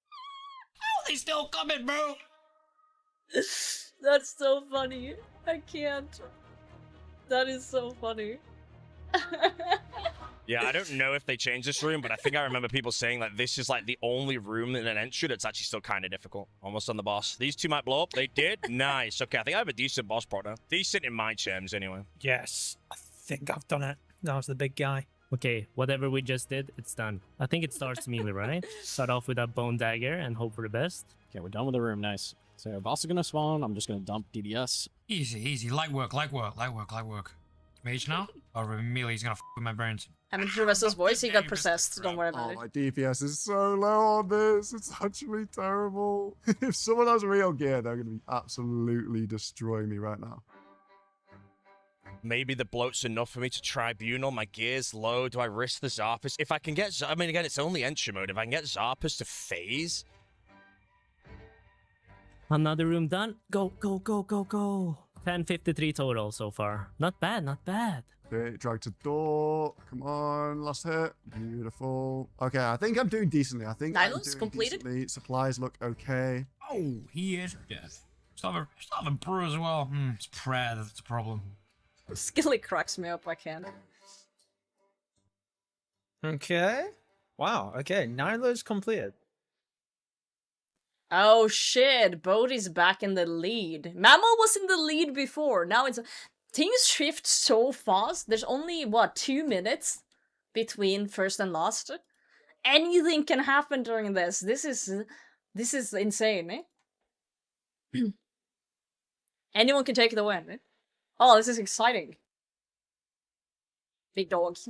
How are they still coming, bro? That's so funny. I can't. That is so funny. Yeah, I don't know if they changed this room, but I think I remember people saying that this is like the only room in an entry that's actually still kind of difficult. Almost on the boss. These two might blow up. They did. Nice. Okay, I think I have a decent boss part now. Decent in my terms, anyway. Yes, I think I've done it. That was the big guy. Okay, whatever we just did, it's done. I think it starts melee, right? Start off with that bone dagger and hope for the best. Okay, we're done with the room. Nice. So boss is going to spawn. I'm just going to dump DDS. Easy. Light work. Mage now? Or melee's gonna f with my brains. I'm in Vessel's voice, he got possessed. Don't worry Oh, about my it. DPS is so low on this. It's actually terrible. If someone has real gear, they're going to be absolutely destroying me right now. Maybe the bloat's enough for me to tribunal. My gear's low. Do I risk the Xarpus? If I can get... I mean, again, it's only entry mode. If I can get Xarpus to phase... Another room done. Go. 1053 total so far. Not bad. Okay, drag to door. Come on, last hit. Beautiful. Okay, I think I'm doing decently. I think I'm Nylo's doing completed? decently. Supplies look okay. Oh, he is dead. Still have a brew as well. It's prayer that's the problem. Skilly cracks me up, I can't. Okay. Wow. Okay. Nylo's completed. Oh shit, Bodhi's back in the lead. Mammal was in the lead before, now it's... Things shift so fast, there's only, what, 2 minutes between first and last? Anything can happen during this. This is insane, eh? Anyone can take the win, eh? Oh, this is exciting. Big dogs.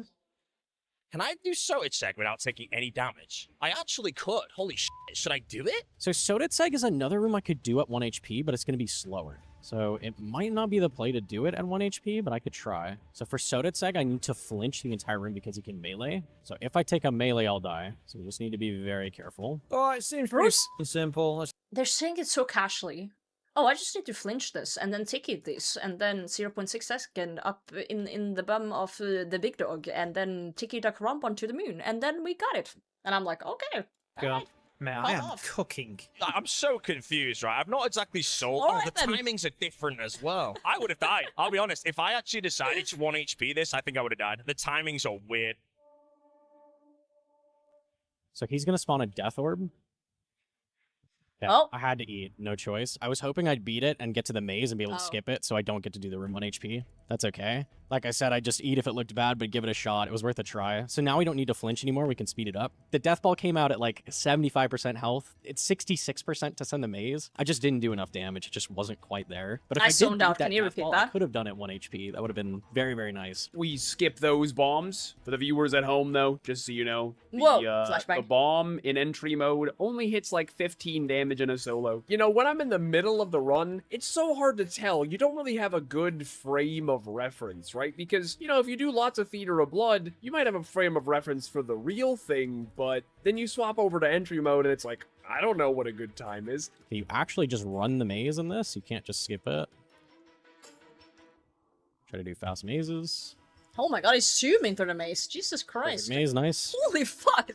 Can I do Sotetseg without taking any damage? I actually could. Holy shit. Should I do it? So Sotetseg is another room I could do at 1 HP, but it's going to be slower. So it might not be the play to do it at 1 HP, but I could try. So for Sotetseg, I need to flinch the entire room because he can melee. So if I take a melee, I'll die. So we just need to be very careful. Oh, it seems pretty simple. They're saying it so casually. Oh, I just need to flinch this, and then ticket this, and then 0.6 second up in the bum of the big dog, and then ticket a crump onto the moon, and then we got it. And I'm like, okay. God, man, I am off. cooking. I'm so confused, right? I've not exactly sold. All right, the then. timings are different as well. I would have died. I'll be honest. If I actually decided to 1 HP this, I think I would have died. The timings are weird. So he's going to spawn a Death Orb. Yeah, Oh. I had to eat. No choice. I was hoping I'd beat it and get to the maze and be able to skip it so I don't get to do the room 1 HP. That's okay. Like I said, I'd just eat if it looked bad, but give it a shot. It was worth a try. So now we don't need to flinch anymore. We can speed it up. The Death Ball came out at like 75% health. It's 66% to send the maze. I just didn't do enough damage. It just wasn't quite there. But if I I did zoned beat out. Can you Death repeat Ball, that? I could have done it 1 HP. That would have been very, very nice. We skip those bombs. For the viewers at home, though, just so you know, Whoa, the flashbang. bomb in entry mode only hits like 15 damage in a solo. You know, when I'm in the middle of the run, it's so hard to tell. You don't really have a good frame of reference, right? Because, you know, if you do lots of Theater of Blood, you might have a frame of reference for the real thing, but then you swap over to entry mode and it's like, I don't know what a good time is. Can you actually just run the maze in this? You can't just skip it. Try to do fast mazes. Oh my god, he's zooming through the maze. Jesus Perfect Christ. maze, nice. Holy fuck.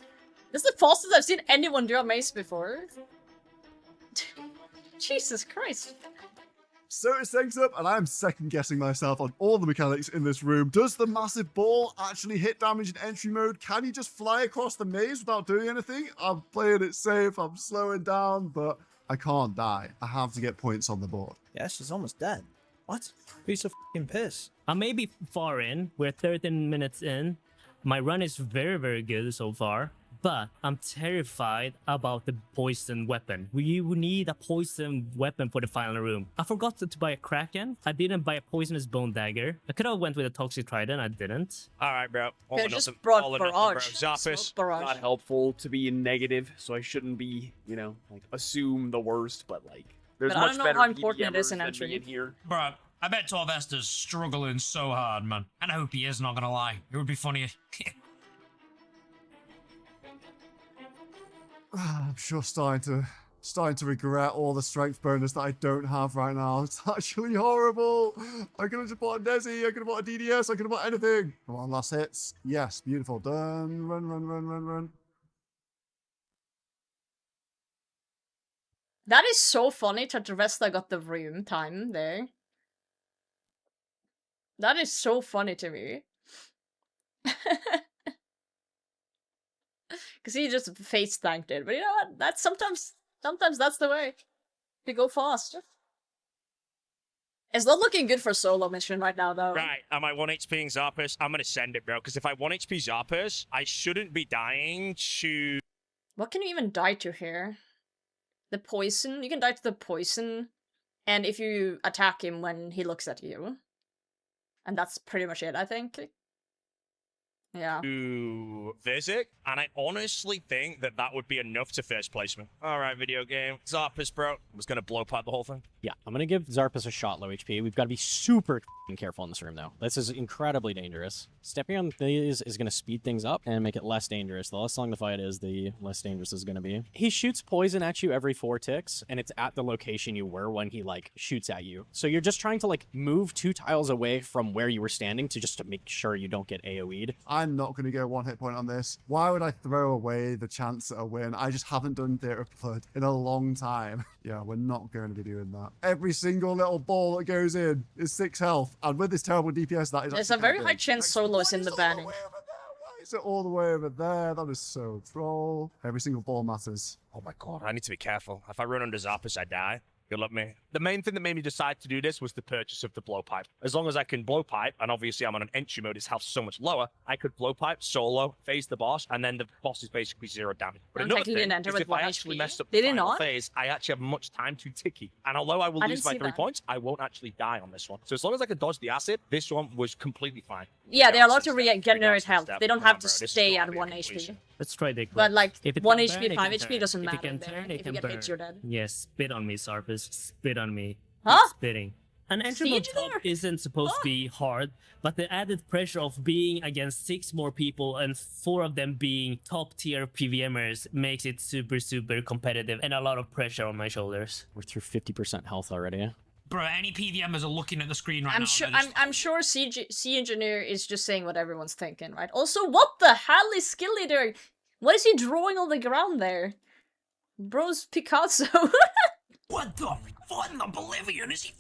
This is the fastest I've seen anyone do a maze before. Jesus Christ. Sotetseg's up, and I'm second guessing myself on all the mechanics in this room. Does the massive ball actually hit damage in entry mode? Can you just fly across the maze without doing anything? I'm playing it safe, I'm slowing down, but I can't die. I have to get points on the board. Yeah, she's almost dead. What? Piece of fucking piss. I may be far in. We're 13 minutes in. My run is very, very good so far. But I'm terrified about the poison weapon. We need a poison weapon for the final room. I forgot to buy a Kraken. I didn't buy a poisonous bone dagger. I could have went with a toxic trident. I didn't. All right, bro. All Yeah, or just nothing. brought All or nothing, barrage. bro. Xarpus. Smoke barrage. Not helpful to be negative, so I shouldn't be, you know, like, assume the worst, but, like, there's But I much don't know better how important it is PDMers in than entry. me in here. Bruh, I bet Torvester's struggling so hard, man. And I hope he is, not gonna lie. It would be funny if... I'm sure starting to regret all the strength bonus that I don't have right now. It's actually horrible. I could have just bought a Desi, I could have bought a DDS, I could have bought anything. Come on, last hits. Yes, beautiful. Done. Run. That is so funny that Resta got the room time there. That is so funny to me. Because he just face tanked it. But you know what? That's sometimes that's the way. You go fast. It's not looking good for solo mission right now, though. Right, am I 1 HPing Xarpus? I'm gonna send it, bro, because if I 1 HP Xarpus, I shouldn't be dying to... What can you even die to here? The poison? You can die to the poison. And if you attack him when he looks at you. And that's pretty much it, I think. Yeah. To Verzik, and I honestly think that that would be enough to first placement. All right, video game. Xarpus, bro. I was gonna blow apart the whole thing. Yeah, I'm going to give Xarpus a shot low HP. We've got to be super careful in this room, though. This is incredibly dangerous. Stepping on these is going to speed things up and make it less dangerous. The less long the fight is, the less dangerous it's going to be. He shoots poison at you every 4 ticks, and it's at the location you were when he, like, shoots at you. So you're just trying to, like, move 2 tiles away from where you were standing to just to make sure you don't get AoE'd. I'm not going to go 1 hit point on this. Why would I throw away the chance at a win? I just haven't done Theater of Blood in a long time. Yeah, we're not going to be doing that. Every single little ball that goes in is 6 health, and with this terrible DPS, that is There's a very high chance solo is in the banning. Why is it all the way over there? That is so troll. Every single ball matters. Oh my god, I need to be careful. If I run under Xarpus, I die. Good luck, me. The main thing that made me decide to do this was the purchase of the blowpipe. As long as I can blowpipe, and obviously I'm on an entry mode, his health so much lower, I could blowpipe, solo, phase the boss, and then the boss is basically 0 damage. But Don't another technically thing enter is with if 1 I actually HP. mess up Did the it final not? phase, I actually have much time to ticky. And although I will I lose didn't by see 3 that. points, I won't actually die on this one. So as long as I can dodge the acid, this one was completely fine. Yeah, they're allowed to Regardless of regenerate step, health. They don't come have on, to bro, this is stay gonna at be a 1 HP. completion. Let's try the But like if it 1 can HP, burn, it 5 can HP turn. doesn't If matter. it can There. turn, it If you can get burn. hit, you're dead. Yes, spit on me, Xarpus. Spit on me. Huh? Keep spitting. An entry mode top Gielinor? isn't supposed to be hard, but the added pressure of being against 6 more people and 4 of them being top tier PVMers makes it super, super competitive and a lot of pressure on my shoulders. We're through 50% health already. Bro, any PVMers are looking at the screen right I'm now. sure. they're just- I'm sure. C Engineer is just saying what everyone's thinking, right? Also, what the hell is Skilly doing? What is he drawing on the ground there? Bro's Picasso. What the what in the Bolivian is he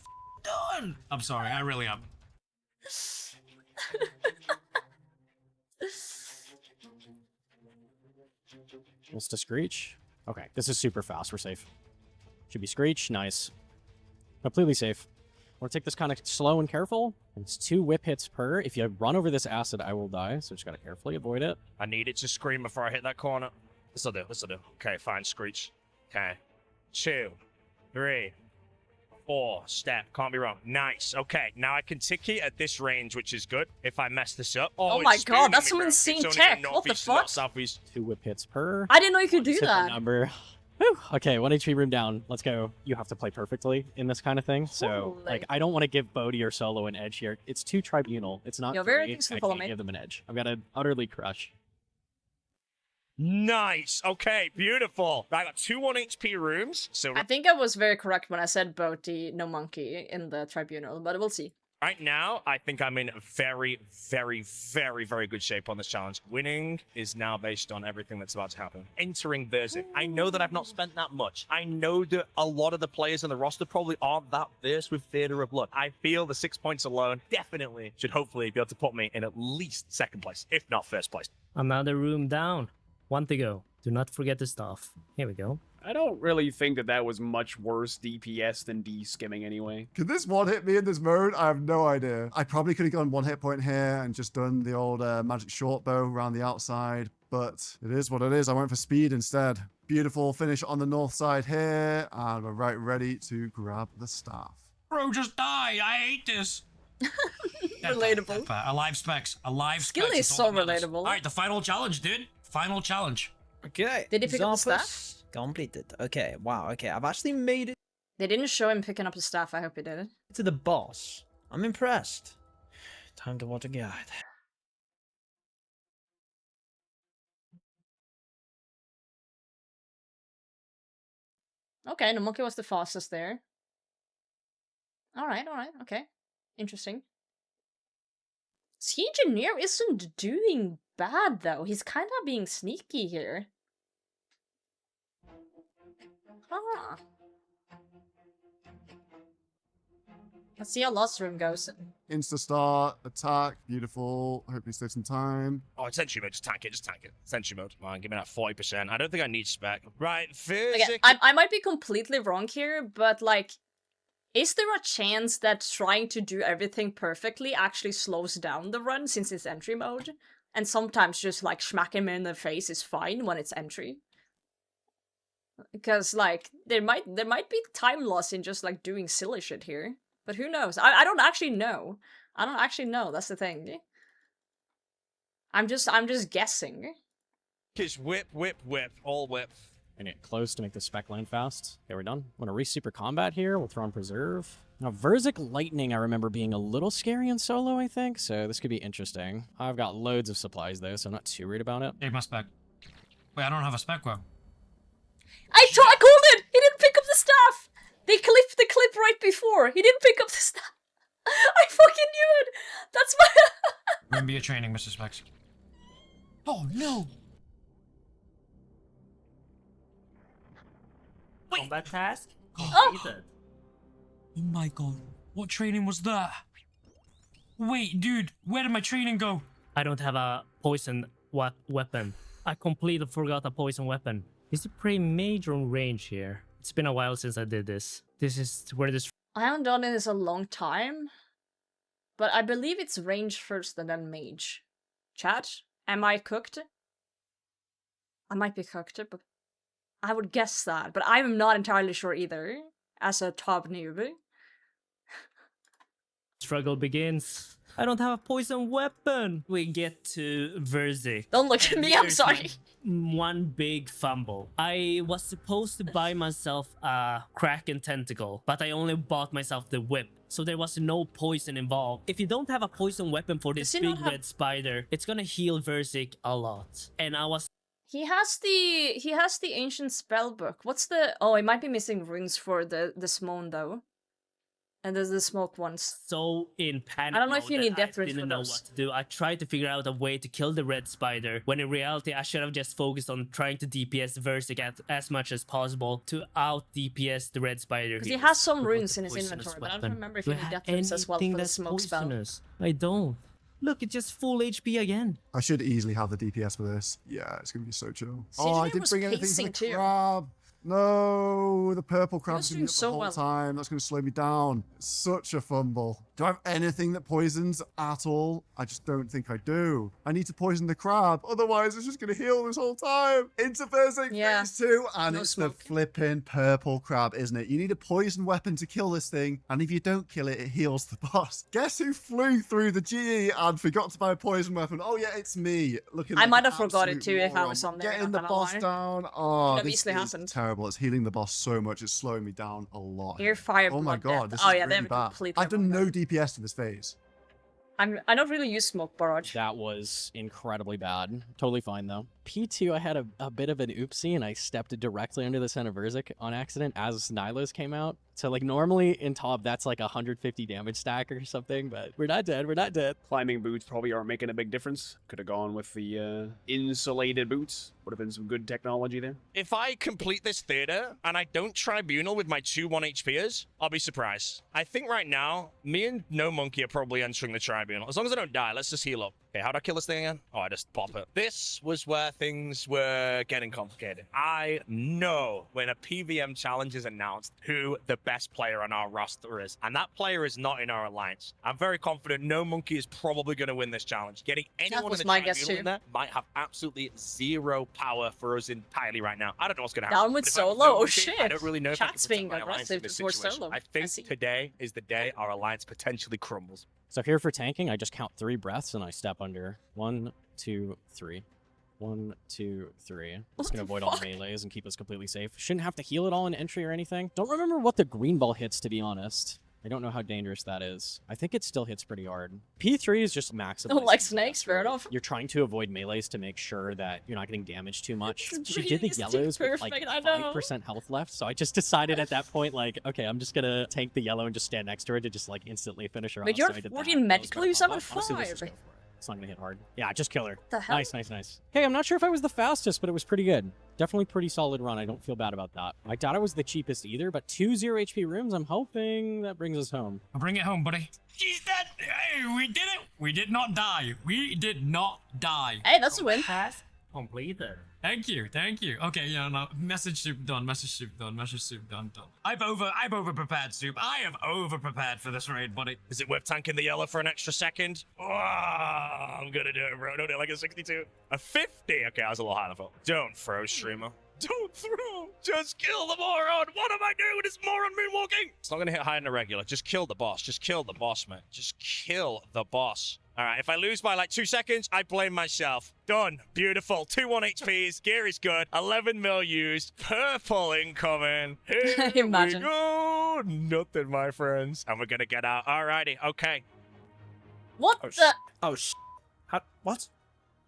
done? I'm sorry, I really am. What's to Screech? Okay, this is super fast. We're safe. Should be Screech. Nice. Completely safe. We'll take this kind of slow and careful. It's 2 whip hits per. If you run over this acid, I will die. So just gotta carefully avoid it. I need it to scream before I hit that corner. This'll do, this'll do. Okay, fine, Screech. Okay. 2, 3, 4, step. Can't be wrong. Nice. Okay, now I can ticky at this range, which is good. If I mess this up... Oh it's my god, spooning that's me, some bro. insane It's only tech. northeast What the and fuck? not southeast. 2 whip hits per. I didn't know you could do Hit the that. number. Whew. Okay, 1 HP room down. Let's go. You have to play perfectly in this kind of thing. So, Holy. like, I don't want to give Bodhi or Solo an edge here. It's 2 tribunal. It's not Yo, very 3. thanks for I following can't me. give them an edge. I've got to utterly crush. Nice. Okay, beautiful. I got 2 1 HP rooms. So I think I was very correct when I said Boaty, no monkey in the tribunal, but we'll see. right now, I think I'm in very, very, very, very good shape on this challenge. Winning is now based on everything that's about to happen. Entering Verzik, I know that I've not spent that much. I know that a lot of the players on the roster probably aren't that versed with Theater of Blood. I feel the 6 points alone definitely should hopefully be able to put me in at least second place, if not first place. Another room down. 1 to go. Do not forget the stuff. Here we go. I don't really think that that was much worse DPS than D-skimming anyway. Could this one hit me in this mode? I have no idea. I probably could have gone 1 hit point here and just done the old magic short bow around the outside, but it is what it is. I went for speed instead. Beautiful finish on the north side here, and we're right ready to grab the staff. Bro, just die. I hate this. Relatable. Alive specs. Alive Skill specs. is so relatable. All right, the final challenge, dude. Final challenge. Okay. Did he pick up the Xarpus staff? Completed. Okay, wow, okay. I've actually made it They didn't show him picking up the staff. I hope he did it. to the boss. I'm impressed. Time to watch a guide. Okay, the monkey was the fastest there. Alright, okay. Interesting. Sea Engineer isn't doing bad, though. He's kind of being sneaky here. Huh. Let's see how Lost Room goes. Insta start, attack, beautiful. Hope he stays some time. Oh, it's Sentry mode. Just tank it. Just tank it. Sentry mode. Come on, give me that 40%. I don't think I need spec. Right, Verzik. Again, I might be completely wrong here, but like, is there a chance that trying to do everything perfectly actually slows down the run since it's entry mode? And sometimes just like smack him in the face is fine when it's entry? Because like, there might be time loss in just like doing silly shit here. But who knows? I don't actually know. I don't actually know, that's the thing. I'm just guessing. Just whip, whip, whip. All whip. And get close to make the spec land fast. Okay, we're done. Want to re-super combat here. We'll throw on Preserve. Now, Verzik Lightning, I remember being a little scary in solo, I think. So this could be interesting. I've got loads of supplies, though, so I'm not too worried about it. Take my spec. Wait, I don't have a spec web. I called it! He didn't pick up the staff! They clipped the clip right before. He didn't pick up the staff. I fucking knew it! That's my... Wouldn't be a training, Mr. Specs. Oh, no! Wait. Combat task? Oh. Completed. Oh my god. What training was that? Wait, dude, where did my training go? I don't have a poison weapon. I completely forgot a poison weapon. Is it pretty major on range here? It's been a while since I did this. This is where this I haven't done this a long time, but I believe it's range first and then mage. Chat, am I cooked? I might be cooked, but I would guess that, but I'm not entirely sure either, as a top noob. struggle begins. I don't have a poison weapon. We get to Verzik. Don't look at me, I'm Here's sorry. One big fumble. I was supposed to buy myself a Kraken Tentacle, but I only bought myself the whip. So there was no poison involved. If you don't have a poison weapon for this Does he big not have- red spider, it's gonna heal Verzik a lot. And I was He has the ancient spell book. What's the... Oh, he might be missing runes for the Smone, though. And there's the smoke ones. so in panic I don't know if mode you that need death I runes didn't for know those. what to do. I tried to figure out a way to kill the red spider, when in reality I should have just focused on trying to DPS Verzik as much as possible to out DPS the red spider. Because he heals has some with runes the in his poisonous inventory, but I don't weapon. remember if Do you I need have death runes as well anything for the that's smoke spell. poisonous? I don't. Look, it's just full HP again. I should easily have the DPS for this. Yeah, it's gonna be so chill. Oh, I Sidri didn't was bring anything for pacing the too. crab. No, the purple crab's was gonna be doing up the so whole well. time. That's gonna slow me down. Such a fumble. Do I have anything that poisons at all? I just don't think I do. I need to poison the crab, otherwise it's just gonna heal this whole time. Into Verzik Yeah. phase 2, and No it's smoke. the flipping purple crab, isn't it? You need a poison weapon to kill this thing, and if you don't kill it, it heals the boss. Guess who flew through the GE and forgot to buy a poison weapon? Oh yeah, it's me. Looking I like might an have forgot it absolute too if I moron. was on there, Getting not the gonna boss lie. down. Oh, Could have this easily is happened. terrible. It's healing the boss so much. It's slowing me down a lot. You're fire Oh my blood death. god, this Oh is yeah, really they're bad. completely I've done wrong. no DPS to this phase. I don't really use smoke barrage. That was incredibly bad. Totally fine though. P2, I had a bit of an oopsie and I stepped directly under the center of Verzik on accident as Nylo's came out. So like normally in top that's like 150 damage stack or something, but we're not dead, we're not dead. Climbing boots probably aren't making a big difference. Could have gone with the insulated boots. Would have been some good technology there. If I complete this theater and I don't tribunal with my 2 1 HPers, I'll be surprised. I think right now, me and No Monkey are probably entering the tribunal. As long as I don't die, let's just heal up. Okay, how'd I kill this thing again? Oh, I just pop it. This was where things were getting complicated. I know when a PVM challenge is announced who the best player on our roster is, and that player is not in our alliance. I'm very confident No Monkey is probably going to win this challenge. Getting anyone in was the my guess tribunal too. in there might have absolutely zero power for us entirely right now. I don't know what's going to Down happen. with But if I was solo, No oh Monkey, shit. I don't really know if I can Chat's protect being my alliance in aggressive this towards situation. solo. I I think see. today is the day our alliance potentially crumbles. So here for tanking, I just count 3 breaths and I step under. 1, 2, 3. 1, 2, 3. Just gonna avoid all the melees and keep us completely safe. Shouldn't have to heal it all in entry or anything. Don't remember what the green ball hits, to be honest. I don't know how dangerous that is. I think it still hits pretty hard. P3 is just maximizing. Don't like the snakes, death fair rate. enough. You're trying to avoid melees to make sure that you're not getting damaged too much. This She did the is too yellows with like perfect, I know. 5% health left, so I just decided at that point, like, okay, I'm just gonna tank the yellow and just stand next to her to just like instantly finish her But off. you're So I did 14 that. medical, you summon Honestly, let's just 5. go for it. It's not gonna hit hard. Yeah, just kill her. The hell? Nice, nice, nice. Okay, I'm not sure if I was the fastest, but it was pretty good. Definitely pretty solid run. I don't feel bad about that. I doubt I was the cheapest either, but 2 0 HP rooms, I'm hoping that brings us home. I'll bring it home, buddy. She's dead. Hey, we did it. We did not die. We did not die. Hey, that's a win. Task completed. Thank you, thank you. Okay, yeah, no, message soup done, message soup done, message soup done. I've over prepared soup. I have over prepared for this raid, buddy. Is it worth tanking the yellow for an extra second? Oh, I'm gonna do it, bro. Don't it like a 62? A 50? Okay, I was a little high on the phone. Don't throw, streamer. Don't throw. Just kill the moron. What am I doing with this moron moonwalking? It's not gonna hit high in the regular. Just kill the boss. Just kill the boss, man. Just kill the boss. All right, if I lose by like 2 seconds, I blame myself. Done. Beautiful. 2 1 HPs. Gear is good. 11 mil used. Purple incoming. Here Imagine. we go. Nothing, my friends. And we're going to get out. Alrighty. Okay. What Oh, the? Oh, what?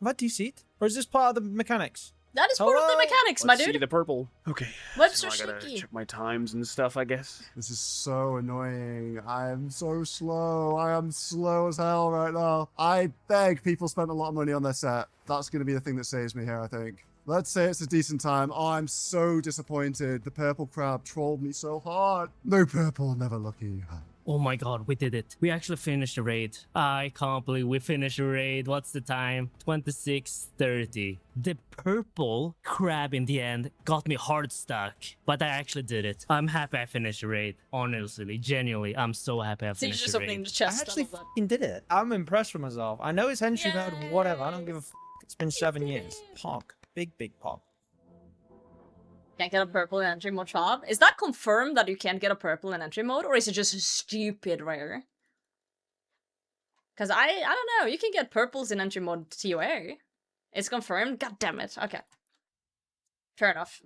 Have I DC'd? Or is this part of the mechanics? That is part of the Hello? mechanics, my Let's see dude. the purple. Okay. Web's So so I gotta shaky. check my times and stuff, I guess. This is so annoying. I am so slow. I am slow as hell right now. I beg people spent a lot of money on their set. That's going to be the thing that saves me here, I think. Let's say it's a decent time. Oh, I'm so disappointed. The purple crab trolled me so hard. No purple, never lucky. Oh my god, we did it. We actually finished the raid. I can't believe we finished the raid. What's the time? 26:30. The purple crab in the end got me hard stuck, but I actually did it. I'm happy I finished the raid. Honestly, genuinely, I'm so happy I So you finished just the opening raid. the I chest. actually love that. fucking did it. I'm impressed with myself. I know it's entry mode, whatever. I don't give a f. It's been 7 years. Pog. Big pog. Can't get a purple in entry mode job. Is that confirmed that you can't get a purple in entry mode, or is it just a stupid rare? Because I don't know. You can get purples in entry mode TOA. It's confirmed. God damn it. Okay. Fair enough.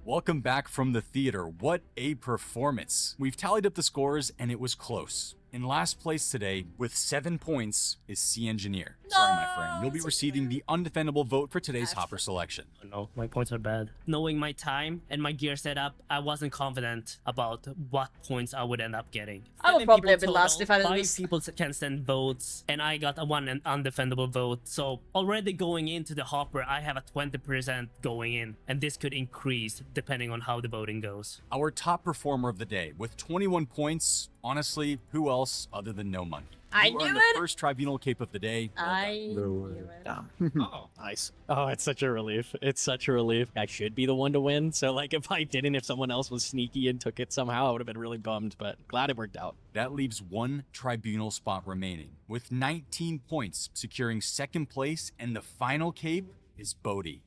Welcome back from the theater. What a performance. We've tallied up the scores and it was close. In last place today, with 7 points, is C Engineer. Sorry, my friend. You'll be receiving the undefendable vote for today's Hopper selection. No, my points are bad. Knowing my time and my gear setup, I wasn't confident about what points I would end up getting. I would 7 probably have people been last total, if I didn't 5 lose. people can send votes, and I got a undefendable vote. So already going into the Hopper, I have a 20% going in, and this could increase depending on how the voting goes. Our top performer of the day, with 21 points, honestly, who else other than No Monkey? I You knew earned it! the first Tribunal Cape of the day. Well done. I knew it. Oh, nice. Oh, it's such a relief. It's such a relief. I should be the one to win. So, like, if I didn't, if someone else was sneaky and took it somehow, I would have been really bummed, but glad it worked out. That leaves one Tribunal spot remaining, with 19 points, securing second place, and the final cape is Bodhi.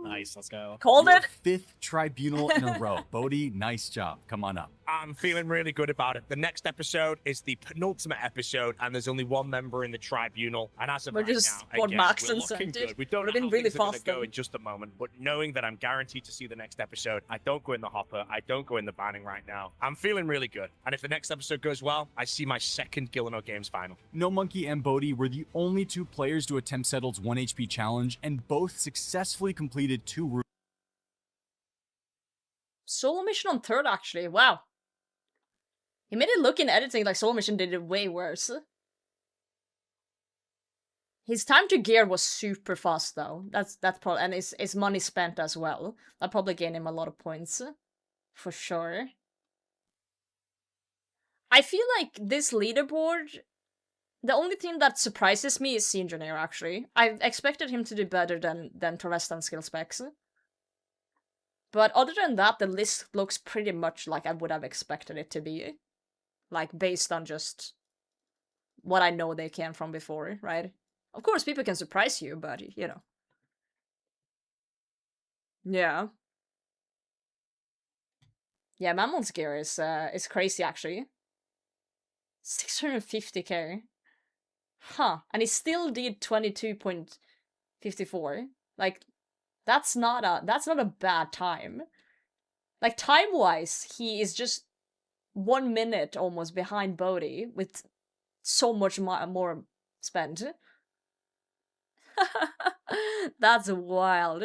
Nice, let's go. Called Your it! 5th Tribunal in a row. Bodhi, nice job. Come on up. I'm feeling really good about it. The next episode is the penultimate episode, and there's only one member in the tribunal. And as of We're right just now, what again, Max we're and looking Sen did. good. We don't Would've know been how really things are going to fast go then. in just a moment, but knowing that I'm guaranteed to see the next episode, I don't go in the hopper. I don't go in the banning right now. I'm feeling really good. And if the next episode goes well, I see my second Gielinor Games final. No Monkey and Bodhi were the only 2 players to attempt Settled's 1 HP challenge, and both successfully completed 2 Solo mission on 3rd, actually. Wow. He made it look in editing like Solo mission did it way worse. His time to gear was super fast, though. That's probably, and his money spent as well. That probably gained him a lot of points. For sure. I feel like this leaderboard, the only thing that surprises me is C Engineer, actually. I expected him to do better than Torvesta and Skill Specs. But other than that, the list looks pretty much like I would have expected it to be. Like, based on just what I know they can from before, right? Of course, people can surprise you, but, you know. Yeah. Yeah, Mammon's gear is crazy, actually. 650k. Huh. And he still did 22.54. Like, that's not a bad time. Like, time-wise, he is just 1 minute almost behind Bodhi with so much more spent. That's wild.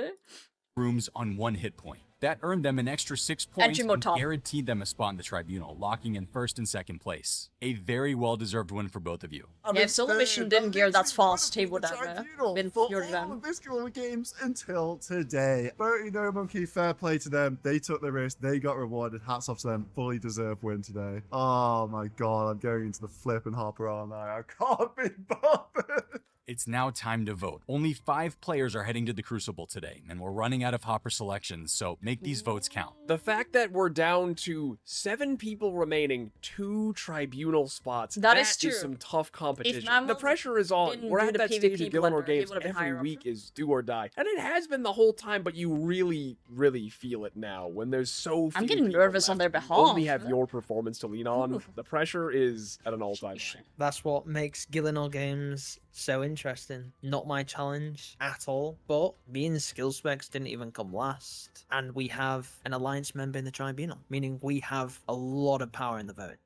rooms on 1 hit point. That earned them an extra 6 points and top. guaranteed them a spot in the tribunal, locking in 1st and 2nd place. A very well-deserved win for both of you. Yeah, if Solo Mission didn't gear that fast, he would have been for cured all then. of this Gielinor Games until today. Bertie, No Monkey, fair play to them. They took the risk. They got rewarded. Hats off to them. Fully deserved win today. Oh my god, I'm going into the flip and hopper, aren't I? I can't be bothered. It's now time to vote. Only 5 players are heading to the Crucible today, and we're running out of Hopper selections, so make these votes count. The fact that we're down to 7 people remaining, 2 tribunal spots, That is true. some tough competition. Mammon The pressure is on. didn't We're do at the that stage PvP of Gielinor blender, he Games would've been every higher up. week is do or die. And it has been the whole time, but you really, really feel it now when there's so few I'm getting people nervous left. on their You behalf. only have your performance to lean on. Ooh. The pressure is at an all-time high. That's what makes Gielinor Games so interesting. Not my challenge at all, but me and Skill Specs didn't even come last. And we have an Alliance member in the tribunal, meaning we have a lot of power in the vote.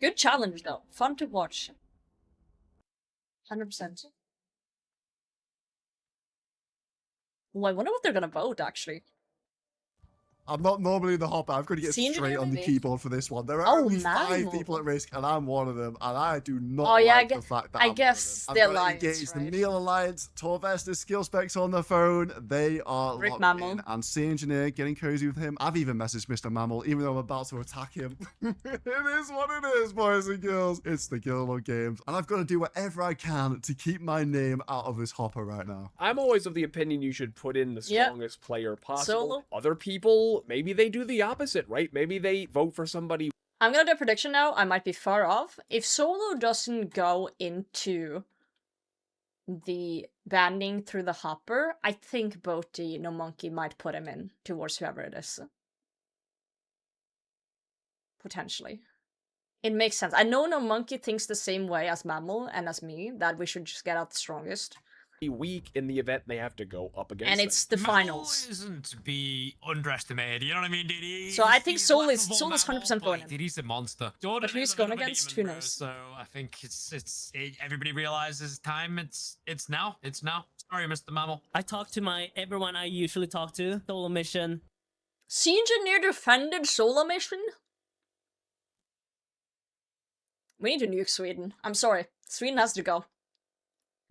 Good challenge, though. Fun to watch. 100%. Well, I wonder what they're gonna vote, actually. I'm not normally the hopper. I've got to get Scene straight on the maybe? keyboard for this one. There are Oh, only 5 Mammal. people at risk, and I'm one of them. And I do not Oh, yeah, like the fact that I I'm guess one the of them. I've got to Alliance, engage right? the Neil Alliance. Torvesta's skill specs on the phone. They are Rick locked Mammal. in. And Sea Engineer getting cozy with him. I've even messaged Mr. Mammal, even though I'm about to attack him. It is what it is, boys and girls. It's the Gielinor games. And I've got to do whatever I can to keep my name out of this hopper right now. I'm always of the opinion you should put in the Yep. strongest player possible. Solo. Other people, maybe they do the opposite, right? Maybe they vote for somebody. I'm gonna do a prediction now. I might be far off. If Solo doesn't go into the banding through the hopper, I think Boaty No Monkey might put him in towards whoever it is. Potentially. It makes sense. I know No Monkey thinks the same way as Mammal and as me, that we should just get out the strongest. Weak in the event they have to go up against And them. it's the finals. Mammal isn't to be underestimated, you know what I mean, dude? So I think He's Soul is laughable 100% going in. dude, he's a monster. But Jordan who's is a going bit of a against? demon, Who bro, knows? So I think everybody realizes time. It's now. It's now. Sorry, Mr. Mammal. I talk to everyone I usually talk to. Solo mission. Sea Engineer defended Solo mission? We need to nuke Sweden. I'm sorry. Sweden has to go.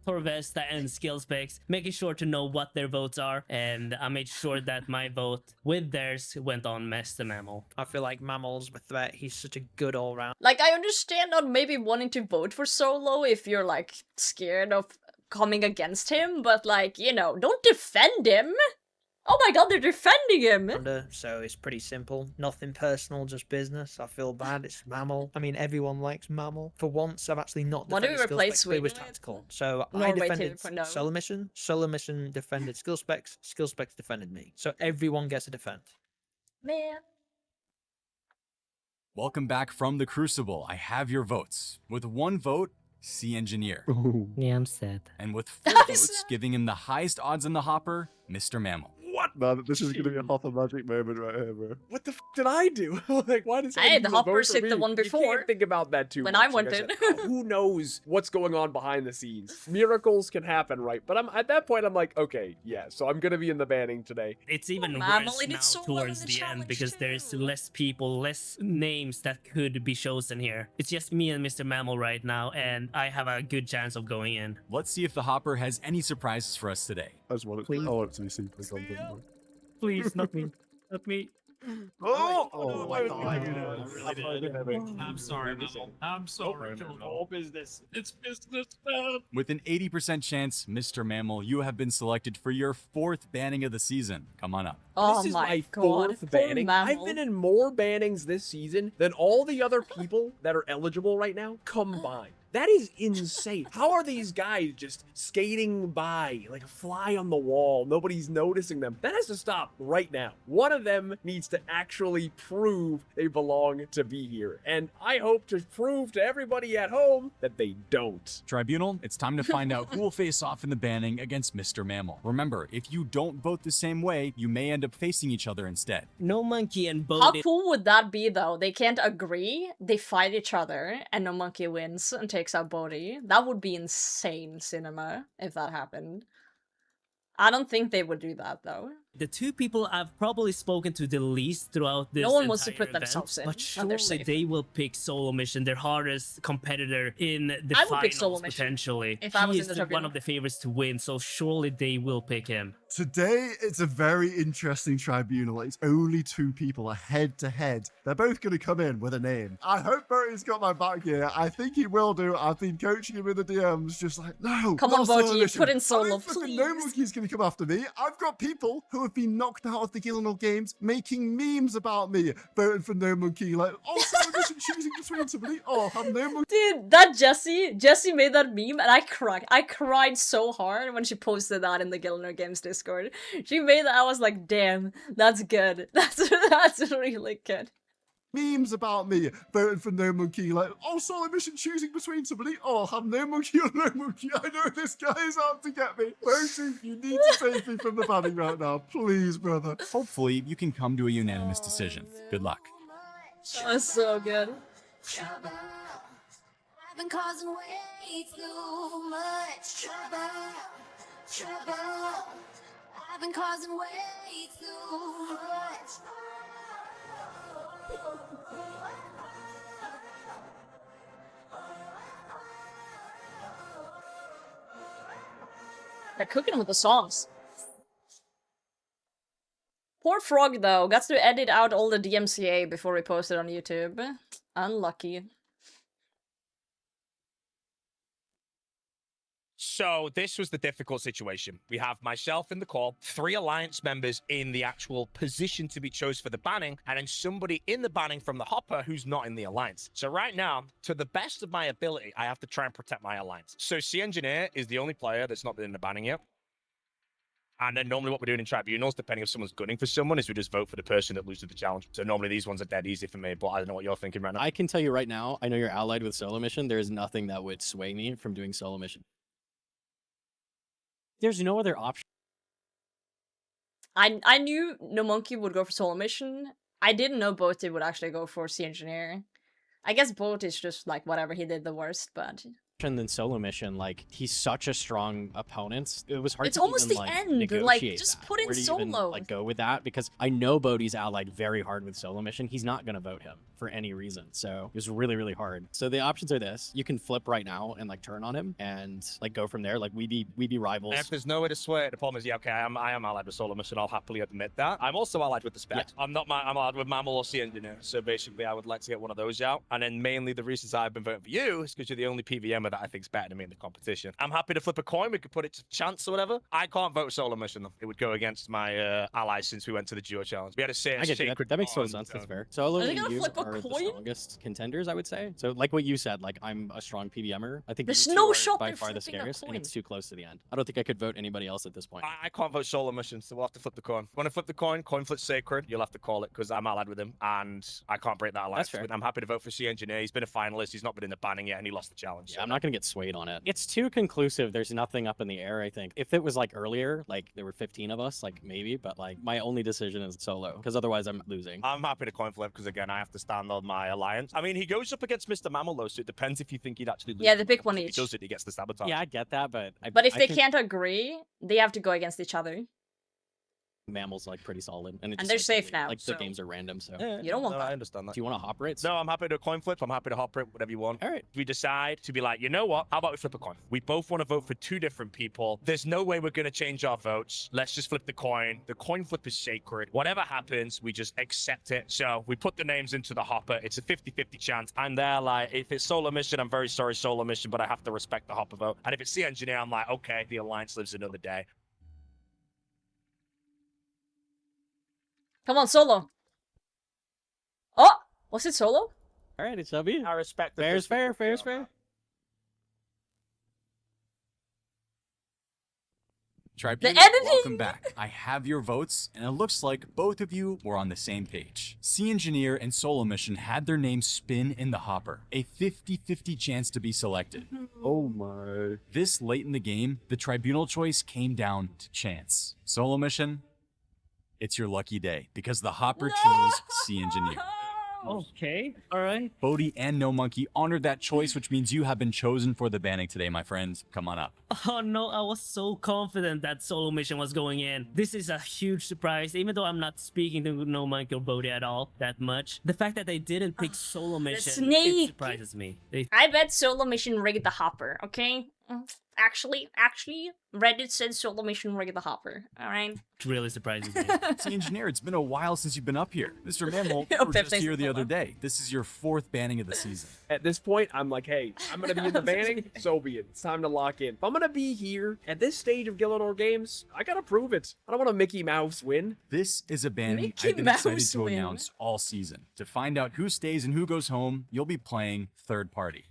Torvesta and skill specs, making sure to know what their votes are, and I made sure that my vote with theirs went on Mr. Mammal. I feel like Mammal's a threat. He's such a good all-round. Like, I understand not maybe wanting to vote for Solo if you're, like, scared of coming against him, but, like, you know, don't defend him! Oh my god, they're defending him! So it's pretty simple. Nothing personal, just business. I feel bad. It's Mammal. I mean, everyone likes Mammal. For once, I've actually not What do defended we skill replace specs, but it was Sweden with? tactical. So I Norway defended 2.0. Solo mission defended skill specs defended me. So everyone gets a defend. Man. Welcome back from the Crucible. I have your votes. With 1 vote, Sea Engineer. Yeah, I'm sad. And with 4 votes, giving him the highest odds in the hopper, Mr. Mammal. What? Man, this is going to be a hopper magic moment right here, bro. What the f did I do? Like, why does Hey, the people vote Hoppers for hit the me? one You before. can't think about that too When much. I Like wanted. said, who knows what's going on behind the scenes? Miracles can happen, right? But I'm at that point, I'm like, okay, yeah. So I'm gonna be in the banning today. It's even Mammal, worse it did now so well in towards the the end challenge because too. there's less people, less names that could be chosen here. It's just me and Mr. Mammal right now, and I have a good chance of going in. Let's see if the hopper has any surprises for us today. I just want it, I want it to be super content, bro. Please, not me. Not me. Oh my I'm sorry, Mammal. I'm sorry. All business. It's business, man. With an 80% chance, Mr. Mammal, you have been selected for your 4th banning of the season. Come on up. Oh This is my my god. 4th Poor banning. Mammal. I've been in more bannings this season than all the other people that are eligible right now combined. That is insane. How are these guys just skating by like a fly on the wall? Nobody's noticing them. That has to stop right now. One of them needs to actually prove they belong to be here. And I hope to prove to everybody at home that they don't. Tribunal, it's time to find out who will face off in the banning against Mr. Mammal. Remember, if you don't vote the same way, you may end up facing each other instead. No Monkey and How Bodhi. cool would that be, though? They can't agree, they fight each other, and No Monkey wins and takes out Bodhi. That would be insane cinema, if that happened. I don't think they would do that, though. The 2 people I've probably spoken to the least throughout this No one wants to entire put themselves event, in, but and they're surely safe. they will pick Solo Mission, their hardest competitor in the I would pick Solo finals, Mission potentially. if I was He in is the one tribunal. of the favorites to win, so surely they will pick him. Today, it's a very interesting tribunal. It's only 2 people, a head-to-head. They're both going to come in with a name. I hope Bertie's got my back here. I think he will do. I've been coaching him in the DMs, just like, no. Come not on, Solo Bertie, you Mission. put in I Solo, don't flipping please. know Monkey's going to come after me. I've got people who have been knocked out of the Gielinor games making memes about me, voting for No Monkey. Like, oh, Solo Mission choosing between somebody. Oh, have No Monkey. Dude, that Jessie made that meme, and I cried. I cried so hard when she posted that in the Gielinor Games Discord. She made that, I was like, damn, that's good. That's really good. Memes about me, voting for No Monkey, like, oh, Solo Mission choosing between somebody, oh, have No Monkey or No Monkey, I know this guy is out to get me. Bertie, you need to save me from the banning right now, please, brother. Hopefully, you can come to a unanimous decision. Good luck. That was so good. I've been causing way too much trouble. I've been causing way too much. They're cooking with the songs. Poor Frog, though, got to edit out all the DMCA before we posted on YouTube. Unlucky. So this was the difficult situation. We have myself in the call, 3 Alliance members in the actual position to be chosen for the banning, and then somebody in the banning from the Hopper who's not in the Alliance. So right now, to the best of my ability, I have to try and protect my Alliance. So C Engineer is the only player that's not been in the banning yet. And then normally what we're doing in tribunals, depending if someone's gunning for someone, is we just vote for the person that loses the challenge. So normally these ones are dead easy for me, but I don't know what you're thinking right now. I can tell you right now, I know you're allied with solo mission. There is nothing that would sway me from doing solo mission. There's no other option. I knew No Monkey would go for solo mission. I didn't know Boaty would actually go for Sea Engineer. I guess Boat is just like whatever, he did the worst, but Than solo mission, like he's such a strong opponent. It was hard. It's to almost even, the like, end. Like, negotiate just that. put in Where do you even, solo. like go with that because I know Bodhi's allied very hard with solo mission. He's not gonna vote him for any reason. So it was really hard. So the options are this: you can flip right now and like turn on him and like go from there. Like we be rivals. And if there's no way to sway it, the problem is, yeah, okay, I am allied with solo mission. I'll happily admit that. I'm also allied with the spec. Yeah. I'm allied with Mammal or Sea Engineer. So basically, I would like to get one of those out. And then mainly the reasons I've been voting for you is because you're the only PVMer that I think's better than me in the competition. I'm happy to flip a coin. We could put it to chance or whatever. I can't vote solo mission though. It would go against my allies since we went to the duo challenge. We had a I get that. That makes total sense. That's fair. Solo Are they and gonna you flip a are the coin? strongest contenders, I would say. So like what you said, like I'm a strong PVMer. I think There's you two no are shot by they're far the flipping a scariest, and coin. it's too close to the end. I don't think I could vote anybody else at this point. I can't vote solo mission, so we'll have to flip the coin. Want to flip the coin? Coin flip sacred. You'll have to call it because I'm allied with him, and I can't break that alliance. That's fair. I'm happy to vote for Sea Engineer. He's been a finalist. He's not been in the banning yet, and he lost the challenge. Yeah, I'm not gonna get swayed on it. It's too conclusive. There's nothing up in the air, I think. If it was like earlier, like there were 15 of us, like maybe, but like my only decision is solo, because otherwise I'm losing. I'm happy to coin flip because again, I have to stand on my alliance. I mean, he goes up against Mr. Mammal though, so it depends if you think he'd actually lose. Yeah, the big one If each. he does it, he gets the sabotage. Yeah, I get that, but But if I they think can't agree, they have to go against each other. Mammal's like pretty solid, and, it And just, they're like, safe now, Like so- the games are random, so. You don't want no, that. I understand that. Do you want to hop rates? No, I'm happy to coin flip. I'm happy to hop rip, whatever you want. All right. We decide to be like, you know what? How about we flip a coin? We both want to vote for 2 different people. There's no way we're going to change our votes. Let's just flip the coin. The coin flip is sacred. Whatever happens, we just accept it. So we put the names into the hopper. It's a 50-50 chance. And they're like, if it's solo mission, I'm very sorry, solo mission, but I have to respect the hopper vote. And if it's Sea Engineer, I'm like, okay, the alliance lives another day. Come on, solo. Oh, was it solo? All right, it's W. I respect the Fair's fair, fair's fair. Tribunal, editing! welcome back. I have your votes, and it looks like both of you were on the same page. Sea Engineer and Solo Mission had their names spin in the hopper, a 50-50 chance to be selected. Oh my. This late in the game, the Tribunal choice came down to chance. Solo Mission, it's your lucky day, because the hopper chose Sea Engineer. Okay, all right. Bodhi and No Monkey honored that choice, which means you have been chosen for the banning today, my friends. Come on up. Oh no, I was so confident that solo mission was going in. This is a huge surprise, even though I'm not speaking to No Monkey or Bodhi at all that much. The fact that they didn't pick solo mission, snake. it surprises me. They I bet solo mission rigged the hopper, okay? Actually, Reddit said solo mission rigged the hopper, alright? really surprises me. Sea Engineer, it's been a while since you've been up here. Mr. Mammal, you Oh, were Pip, just thanks here for the other following. day. This is your 4th banning of the season. At this point, I'm like, hey, I'm going to be in the banning, so be it. It's time to lock in. If I'm going to be here at this stage of Gielinor games, I got to prove it. I don't want a Mickey Mouse win. This is a banning Mickey I've been excited Mouse to win. announce all season. To find out who stays and who goes home, you'll be playing third party.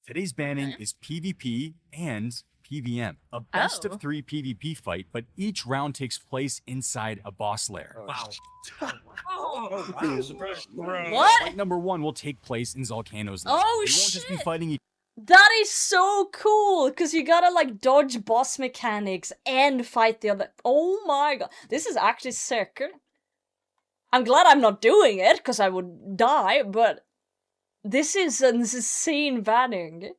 Today's banning is PvP and PvM, a best Oh. of 3 PvP fight, but each round takes place inside a boss lair. Wow. What? Fight number 1 will take place in Zolcano's lair. Oh, You won't just be shit. fighting each That is so cool, because you gotta like dodge boss mechanics and fight the other. Oh my god, this is actually sick. I'm glad I'm not doing it, because I would die, but this is an insane banning.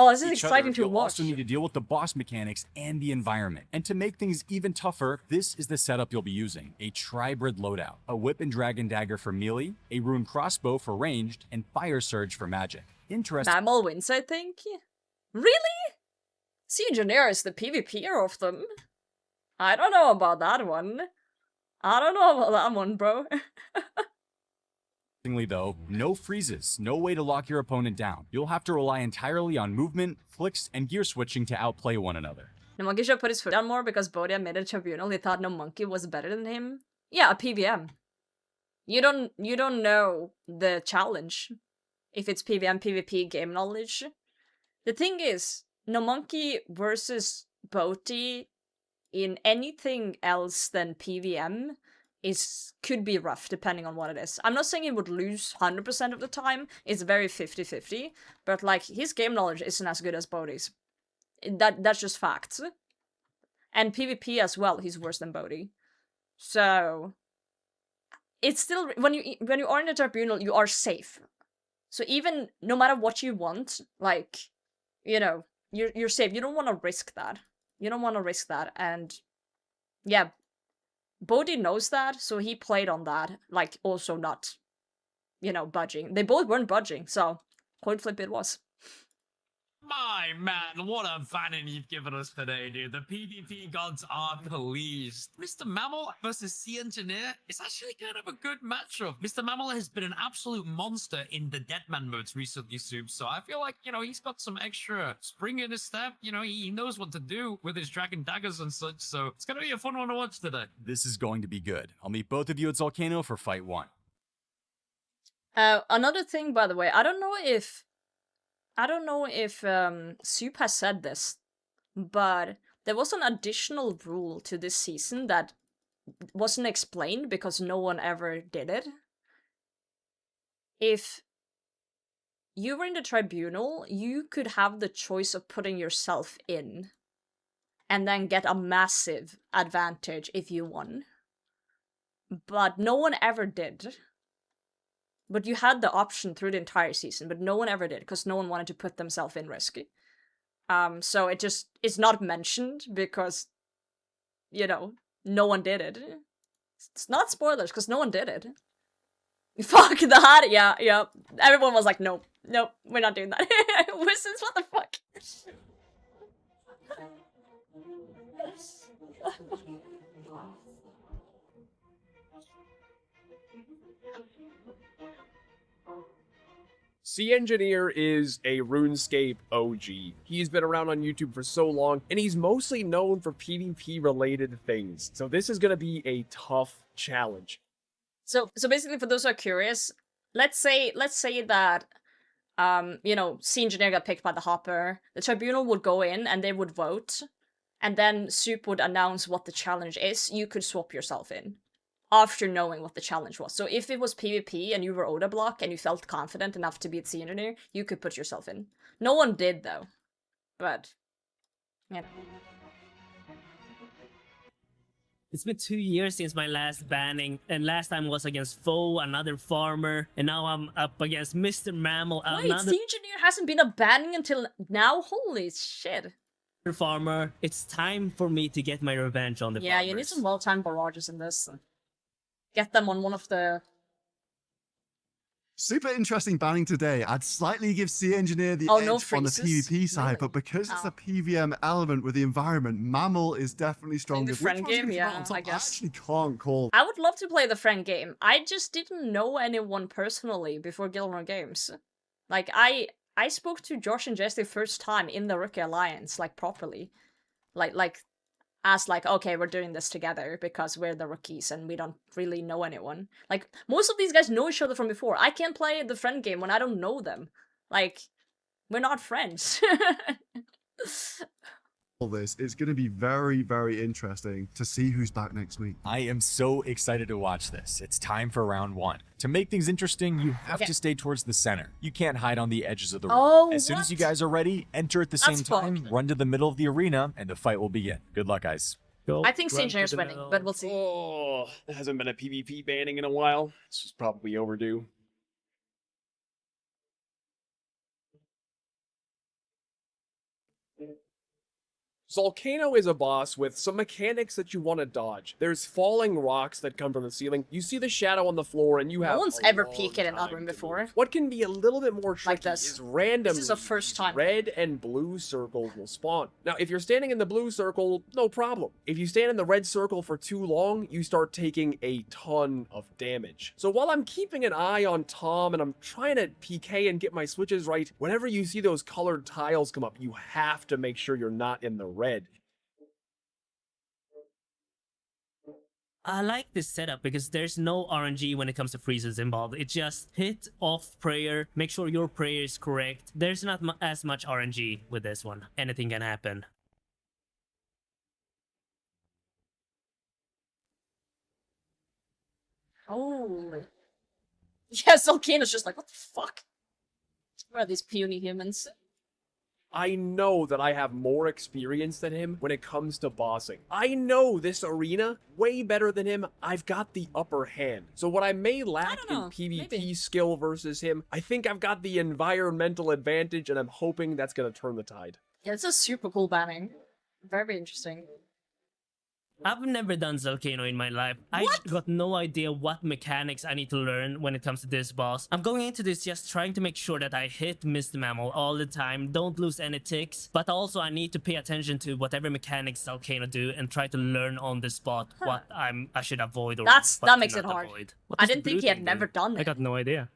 Oh, this is each exciting other. to You'll watch. also need to deal with the boss mechanics and the environment. And to make things even tougher, this is the setup you'll be using. A Tribrid loadout, a Whip and Dragon Dagger for melee, a Rune Crossbow for ranged, and Fire Surge for magic. Interesting. Mammal wins, I think. Really? Sea Engineer is the PvPer of them. I don't know about that one. I don't know about that one, bro. Though, no freezes, no way to lock your opponent down. You'll have to rely entirely on movement, flicks, and gear switching to outplay one another. No Monkey should put his foot down more because Bodhi admitted Tribunal he thought No Monkey was better than him. Yeah, a PVM. You don't know the challenge if it's PVM PvP game knowledge. The thing is, No Monkey versus Bodhi in anything else than PVM could be rough depending on what it is. I'm not saying he would lose 100% of the time. It's very 50-50, but like his game knowledge isn't as good as Bodhi's. That's just facts. And PvP as well, he's worse than Bodhi. So it's still when you are in the tribunal, you are safe. So even no matter what you want, like, you know, you're safe. You don't want to risk that. You don't want to risk that. And yeah, Bodhi knows that, so he played on that, like, also not, you know, budging. They both weren't budging, so coin flip it was. My man, what a banning you've given us today, dude. The PvP gods are pleased. Mr. Mammal versus Sea Engineer is actually kind of a good matchup. Mr. Mammal has been an absolute monster in the Deadman modes recently, Soup, so I feel like, you know, he's got some extra spring in his step. You know, he knows what to do with his dragon daggers and such, so it's gonna be a fun one to watch today. This is going to be good. I'll meet both of you at Volcano for fight 1. Another thing, by the way, I don't know if Soup has said this, but there was an additional rule to this season that wasn't explained because no one ever did it. If you were in the tribunal, you could have the choice of putting yourself in and then get a massive advantage if you won. But no one ever did. But you had the option through the entire season, but no one ever did, because no one wanted to put themselves in risk. So it's not mentioned, because, you know, no one did it. It's not spoilers, because no one did it. Fuck that, yeah. Everyone was like, nope, we're not doing that. Wizards, what the fuck? Sea Engineer is a RuneScape OG. He's been around on YouTube for so long, and he's mostly known for PvP-related things. So this is going to be a tough challenge. So basically, for those who are curious, let's say that, you know, Sea Engineer got picked by the Hopper. The tribunal would go in and they would vote, and then Soup would announce what the challenge is. You could swap yourself in after knowing what the challenge was. So if it was PvP and you were Oda block and you felt confident enough to beat Sea Engineer, you could put yourself in. No one did though, but yeah. It's been 2 years since my last banning, and last time was against Foe, another farmer, and now I'm up against Mr. Mammal, Wait, another Sea Engineer hasn't been a banning until now? Holy shit. farmer. It's time for me to get my revenge on the Yeah, farmers. you need some well-timed barrages in this. Get them on one of the... Super interesting banning today. I'd slightly give Sea Engineer the Oh, edge no on the freezes? PvP side, Really? but because it's Oh. a PVM element with the environment, Mammal is definitely stronger. the friend Which one's game? gonna come out Yeah, on top? I guess. actually can't call. I would love to play the friend game. I just didn't know anyone personally before Gielinor Games. Like, I spoke to Josh and Jess the first time in the Rookie Alliance, like, properly. Like, as like, okay, we're doing this together because we're the rookies and we don't really know anyone. Like, most of these guys know each other from before. I can't play the friend game when I don't know them. Like, we're not friends. All this, it's going to be very, very interesting to see who's back next week. I am so excited to watch this. It's time for round 1. To make things interesting, you have Okay. to stay towards the center. You can't hide on the edges of the room. Oh, as soon as you what? guys are ready, enter at the same That's time, fucked. run to the middle of the arena, and the fight will begin. Good luck, guys. Go I think run to Engineer's the winning, middle. but we'll see. Oh, there hasn't been a PvP banning in a while. This was probably overdue. Volcano is a boss with some mechanics that you want to dodge. There's falling rocks that come from the ceiling. You see the shadow on the floor, and you have No one's a ever long peeked in an time room to before. move. What can be a little bit more tricky Like this. is randomly This is a first time. red and blue circles will spawn. Now, if you're standing in the blue circle, no problem. If you stand in the red circle for too long, you start taking a ton of damage. So while I'm keeping an eye on Tom and I'm trying to PK and get my switches right, whenever you see those colored tiles come up, you have to make sure you're not in the red. I like this setup because there's no RNG when it comes to freezes involved. It's just hit off prayer, make sure your prayer is correct. There's not as much RNG with this one. Anything can happen. Oh. Yes, Volcano's just like, what the fuck? Where are these puny humans? I know that I have more experience than him when it comes to bossing. I know this arena way better than him. I've got the upper hand. So what I may lack in PvP skill versus him, I think I've got the environmental advantage, and I'm hoping that's going to turn the tide. Yeah, it's a super cool banning. Very interesting. I've never done Volcano in my life. I got no idea what mechanics I need to learn when it comes to this boss. I'm going into this just trying to make sure that I hit Mr. Mammal all the time, don't lose any ticks, but also I need to pay attention to whatever mechanics Volcano do and try to learn on the spot what I should avoid or that makes it hard. avoid. I didn't think he had never done it. I got no idea.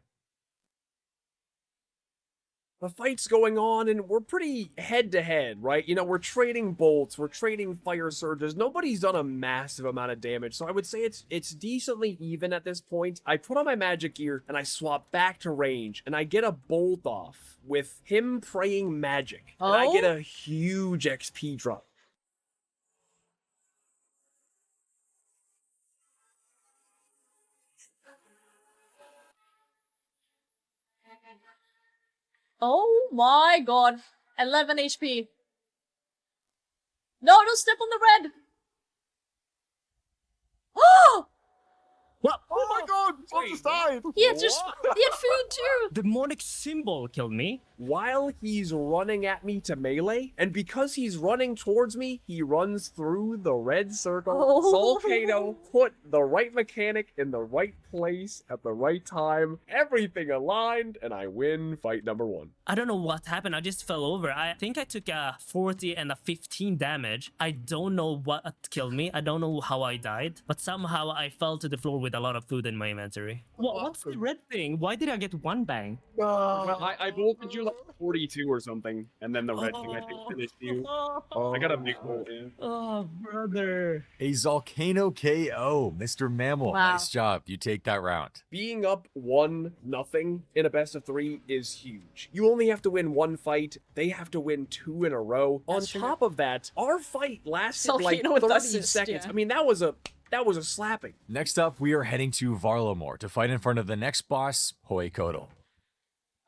The fight's going on, and we're pretty head-to-head, right? You know, we're trading bolts, we're trading fire surges. Nobody's done a massive amount of damage, so I would say it's decently even at this point. I put on my magic gear, and I swap back to range, and I get a bolt off with him praying magic. And I get a huge XP drop. Oh my god. 11 HP. No, don't step on the red! Oh! What? Oh my god! What just died? He had food too! The demonic symbol killed me. While he's running at me to melee, and because he's running towards me, he runs through the red circle. Volcano put the right mechanic in the right place at the right time, everything aligned, and I win fight number 1. I don't know what happened. I just fell over. I think I took a 40 and a 15 damage. I don't know what killed me. I don't know how I died, but somehow I fell to the floor with a lot of food in my inventory. What's the red thing? Why did I get one bang? Well, I bolted you like 42 or something, and then the red thing I think finished you. I got a big bolt in. Oh, brother. A Volcano KO, Mr. Mammal. Wow. Nice job. You take that round. Being up 1-0 in a best of 3 is huge. You only have to win 1 fight. They have to win 2 in a row. On top of that, our fight lasted like 30 seconds. Yeah. I mean, that was a slapping. Next up, we are heading to Varlamore to fight in front of the next boss, Hoekodal.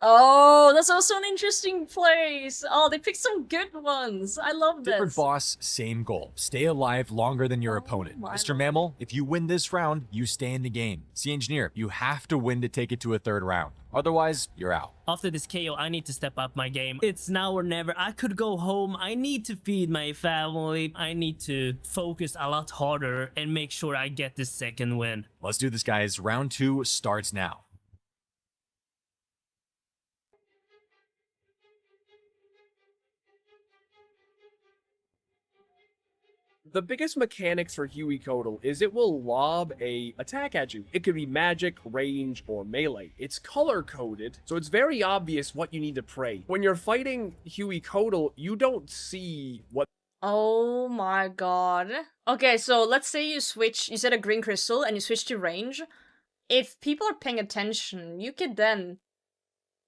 Oh, that's also an interesting place. Oh, they picked some good ones. I love this. Different boss, same goal. Stay alive longer than your opponent. Mr. Mammal, if you win this round, you stay in the game. Sea Engineer, you have to win to take it to a 3rd round. Otherwise, you're out. After this KO, I need to step up my game. It's now or never. I could go home. I need to feed my family. I need to focus a lot harder and make sure I get this 2nd win. Let's do this, guys. Round 2 starts now. The biggest mechanics for Huekodal is it will lob a attack at you. It could be magic, range, or melee. It's color-coded, so it's very obvious what you need to pray. When you're fighting Huekodal, you don't see what... Oh my god. Okay, so let's say you said a green crystal and you switch to range. If people are paying attention, you could then,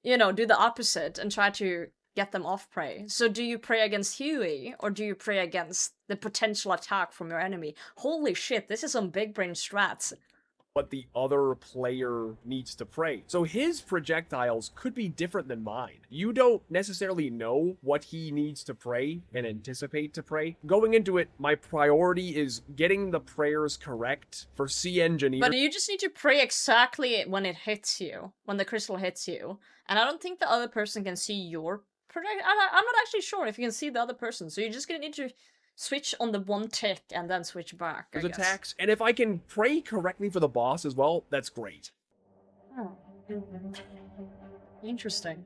you know, do the opposite and try to get them off prey. So do you pray against Huey, or do you pray against the potential attack from your enemy? Holy shit, this is some big brain strats. What the other player needs to pray. So his projectiles could be different than mine. You don't necessarily know what he needs to pray and anticipate to pray. Going into it, my priority is getting the prayers correct for Sea Engineer. But you just need to pray exactly when it hits you, when the crystal hits you. And I don't think the other person can see your project? I'm not actually sure if you can see the other person, so you're just gonna need to switch on the one tick and then switch back. Those I guess. attacks, and if I can pray correctly for the boss as well, that's great. Oh. Interesting.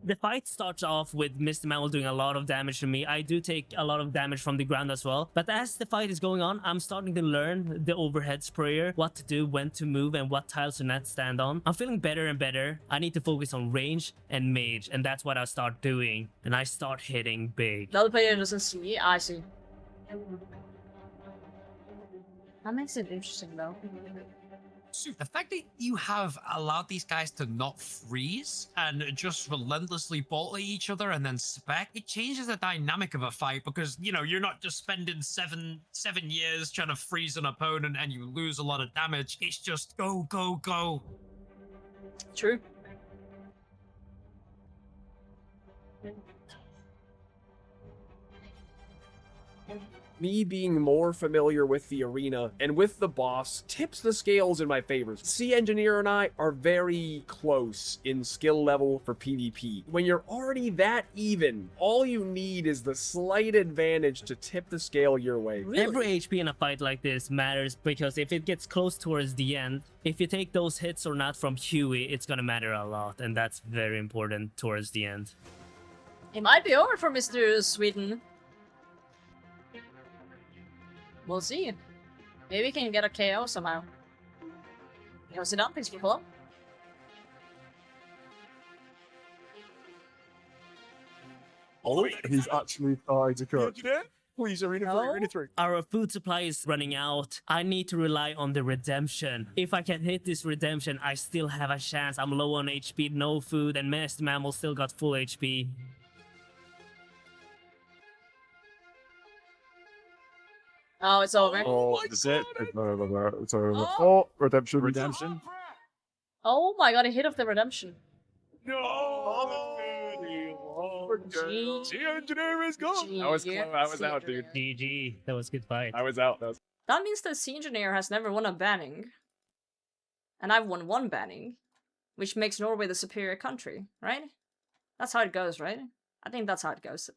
The fight starts off with Mr. Mammal doing a lot of damage to me. I do take a lot of damage from the ground as well. But as the fight is going on, I'm starting to learn the overhead sprayer, what to do, when to move, and what tiles to not stand on. I'm feeling better and better. I need to focus on range and mage, and that's what I start doing. And I start hitting big. The other player doesn't see. I see. That makes it interesting, though. So the fact that you have allowed these guys to not freeze and just relentlessly bolt at each other and then spec, it changes the dynamic of a fight because, you know, you're not just spending seven years trying to freeze an opponent and you lose a lot of damage. It's just go, go, go. True. Me being more familiar with the arena and with the boss tips the scales in my favor. Sea Engineer and I are very close in skill level for PvP. When you're already that even, all you need is the slight advantage to tip the scale your way. Every HP in a fight like this matters because if it gets close towards the end, if you take those hits or not from Huey, it's gonna matter a lot, and that's very important towards the end. It might be over for Mr. Sweden. We'll see. Maybe we can get a KO somehow. Yo, sit down, please, people. Oh, he's actually trying to cook. Please, arena 3, arena 3. Our food supply is running out. I need to rely on the redemption. If I can hit this redemption, I still have a chance. I'm low on HP, no food, and Mr. Mammal still got full HP. Oh, it's over. Oh, is it? It's over. It's over. Oh. Oh, redemption. Redemption. Oh my god, a hit of the redemption. No! G- Sea Engineer is gone! I was close. I was out, dude. GG. That was a good fight. I was out. That means the Sea Engineer has never won a banning. And I've won one banning. Which makes Norway the superior country, right? That's how it goes, right? I think that's how it goes.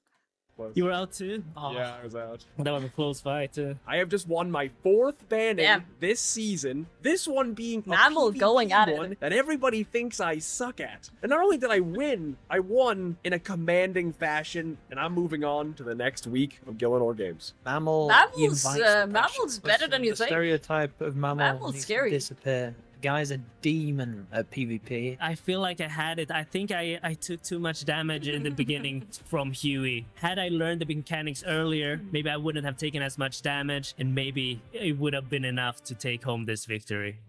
You were out too? Oh, Yeah, I was out. that was a close fight too. I have just won my 4th banning Damn. this season. This one being a Mammal PvP going at it. one that everybody thinks I suck at. And not only did I win, I won in a commanding fashion, and I'm moving on to the next week of Gielinor games. Mammal. Mammal's, invites the Mammal's passion. better than you The think. stereotype of Mammal Mammal's needs scary. to disappear. The guy's a demon at PvP. I feel like I had it. I think I took too much damage in the beginning from Huey. Had I learned the mechanics earlier, maybe I wouldn't have taken as much damage, and maybe it would have been enough to take home this victory.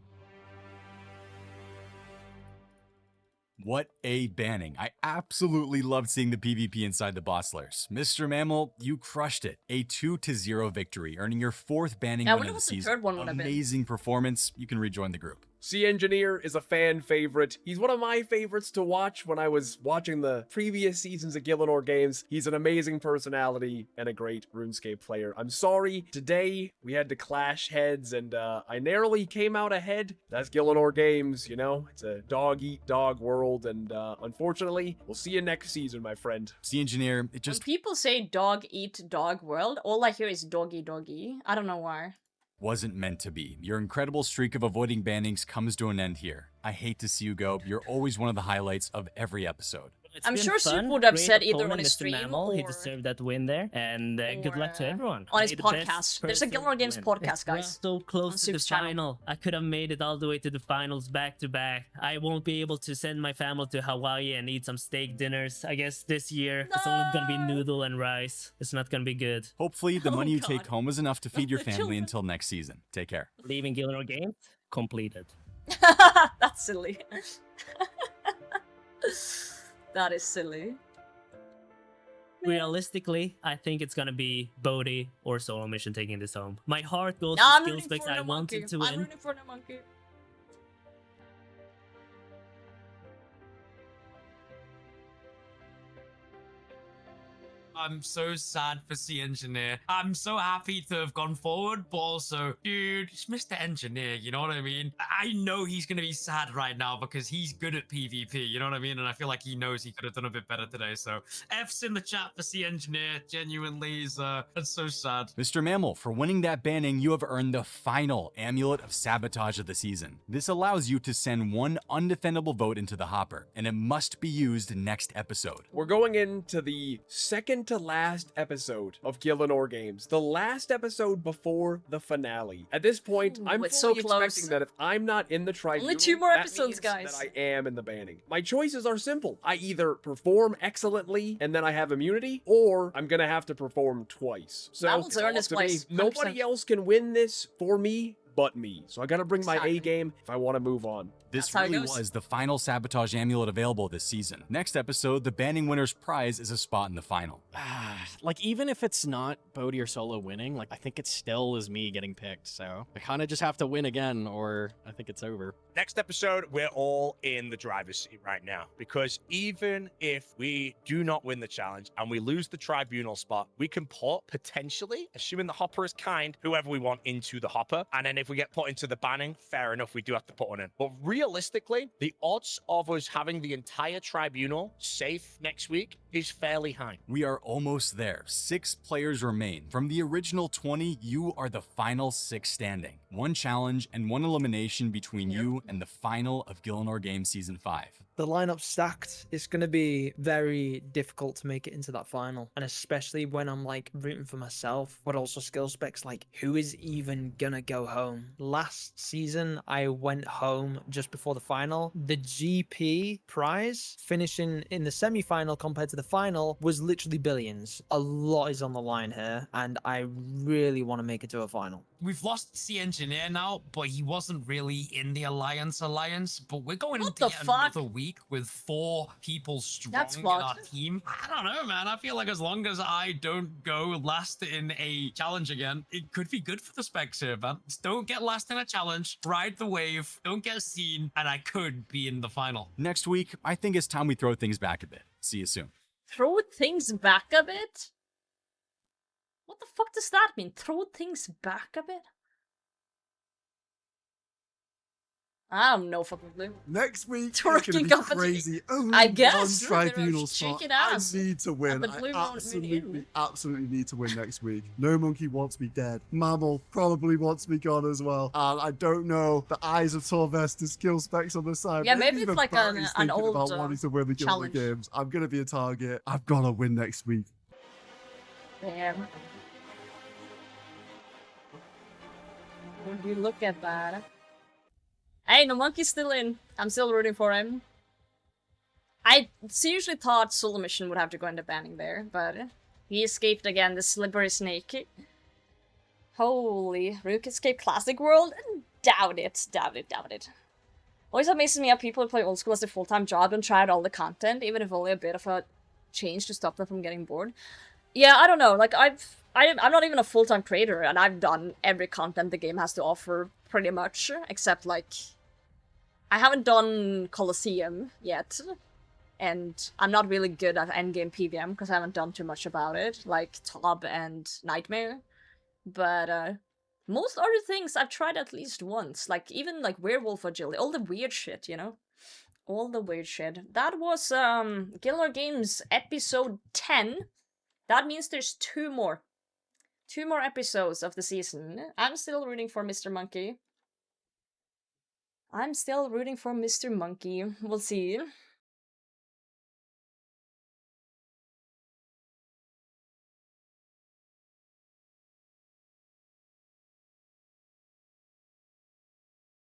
What a banning. I absolutely loved seeing the PvP inside the boss lairs. Mr. Mammal, you crushed it. A 2-0 victory, earning your 4th banning I win wonder of the what the season. third one would have been. Amazing performance. You can rejoin the group. Sea Engineer is a fan favorite. He's one of my favorites to watch when I was watching the previous seasons of Gielinor games. He's an amazing personality and a great RuneScape player. I'm sorry, today we had to clash heads and I narrowly came out ahead. That's Gielinor games, you know? It's a dog-eat-dog world and unfortunately, we'll see you next season, my friend. Sea Engineer, it When just people say dog eat dog world, all I hear is doggy doggy. I don't know why. wasn't meant to be. Your incredible streak of avoiding bannings comes to an end here. I hate to see you go. You're always one of the highlights of every episode. It's I'm been sure Soup fun. would have Great said either opponent, on his Mr. stream Mammal. He or- deserved that win there, and good luck to everyone. on his May the best podcast. There's a person Gielinor Games win. podcast, It's guys. so on close to the Soup's channel. final. I could have made it all the way to the finals back to back. I won't be able to send my family to Hawaii and eat some steak dinners. I guess this year it's only gonna be noodle and rice. It's not gonna be good. Hopefully, the Oh, money you God. take home is enough to feed your The family children. until next season. Take care. Leaving Gielinor Games completed. That's silly. That is silly. Realistically, I think it's gonna be Bodhi or Solo Mission taking this home. My heart goes No, I'm to rooting skill specs. for I the monkey. wanted to I'm win. rooting for the monkey. I'm so sad for C Engineer. I'm so happy to have gone forward, but also, dude, it's Mr. Engineer, you know what I mean? I know he's gonna be sad right now because he's good at PvP, you know what I mean? And I feel like he knows he could have done a bit better today. So F's in the chat for C Engineer. Genuinely, that's so sad. Mr. Mammal, for winning that banning, you have earned the final Amulet of Sabotage of the season. This allows you to send one undefendable vote into the hopper, and it must be used next episode. We're going into the second to last episode of Gielinor Games, the last episode before the finale. At this point, I'm it's fully so close. expecting that if I'm not in the tribunal, Only 2 more that episodes, means guys. that I am in the banning. My choices are simple. I either perform excellently and then I have immunity, or I'm gonna have to perform twice. So That will it's earn all his up to me. place, 100%. Nobody else can win this for me but me. So I gotta bring my A Exactly. game if I want to move on. This That's how it really goes. was the final Sabotage Amulet available this season. Next episode, the banning winner's prize is a spot in the final. Like, even if it's not Bodhi or Solo winning, like, I think it still is me getting picked. So I kind of just have to win again, or I think it's over. Next episode, we're all in the driver's seat right now, because even if we do not win the challenge and we lose the tribunal spot, we can put, potentially, assuming the hopper is kind, whoever we want into the hopper. And then if we get put into the banning, fair enough, we do have to put one in. But realistically, the odds of us having the entire tribunal safe next week is fairly high. We are almost there. 6 players remain. From the original 20, you are the final 6 standing. 1 challenge and 1 elimination between you and the final of Gielinor Games Season 5. The lineup's stacked. It's going to be very difficult to make it into that final. And especially when I'm like rooting for myself, but also skill specs like who is even going to go home? Last season, I went home just before the final. The GP prize finishing in the semi-final compared to the final was literally billions. A lot is on the line here, and I really want to make it to a final. We've lost C Engineer now, but he wasn't really in the Alliance. But we're going What into the yet fuck? another week with 4 people strong That's in our fucked. team. I don't know, man. I feel like as long as I don't go last in a challenge again, it could be good for the specs here, man. Just don't get last in a challenge, ride the wave, don't get seen, and I could be in the final. Next week, I think it's time we throw things back a bit. See you soon. Throw things back a bit? What the fuck does that mean? Throw things back a bit? I have no fucking clue. Next week, it's Twerking gonna be competition. crazy. Only I guess. one tribunal They're spot. shaking I ass need to win. at the I Blue Mountain Minigames. absolutely need to win next week. No Monkey wants me dead. Mammal probably wants me gone as well. And I don't know the eyes of Torvesta's skill specs on the side. Yeah, maybe it's even like Barry's an thinking old, about wanting to win the Gielinor challenge. Games. I'm gonna be a target. I've gotta win next week. Damn. Would you look at that? Hey, no monkey's still in. I'm still rooting for him. I seriously thought Solo Mission would have to go into banning there, but he escaped again, the slippery snake. Holy, Runescape Classic World? Doubt it, doubt it, doubt it. Always amazes me how people who play Old School as a full-time job and try out all the content, even if only a bit of a change to stop them from getting bored. Yeah, I don't know, like, I'm not even a full-time creator, and I've done every content the game has to offer, pretty much, except, like, I haven't done Colosseum yet, and I'm not really good at endgame PVM, because I haven't done too much about it, like Tob and Nightmare, but, most other things I've tried at least once, like, even, like, Werewolf Agility, all the weird shit, you know? All the weird shit. That was, Gielinor Games episode 10. That means there's 2 more. 2 more episodes of the season. I'm still rooting for Mr. Monkey. I'm still rooting for Mr. Monkey. We'll see.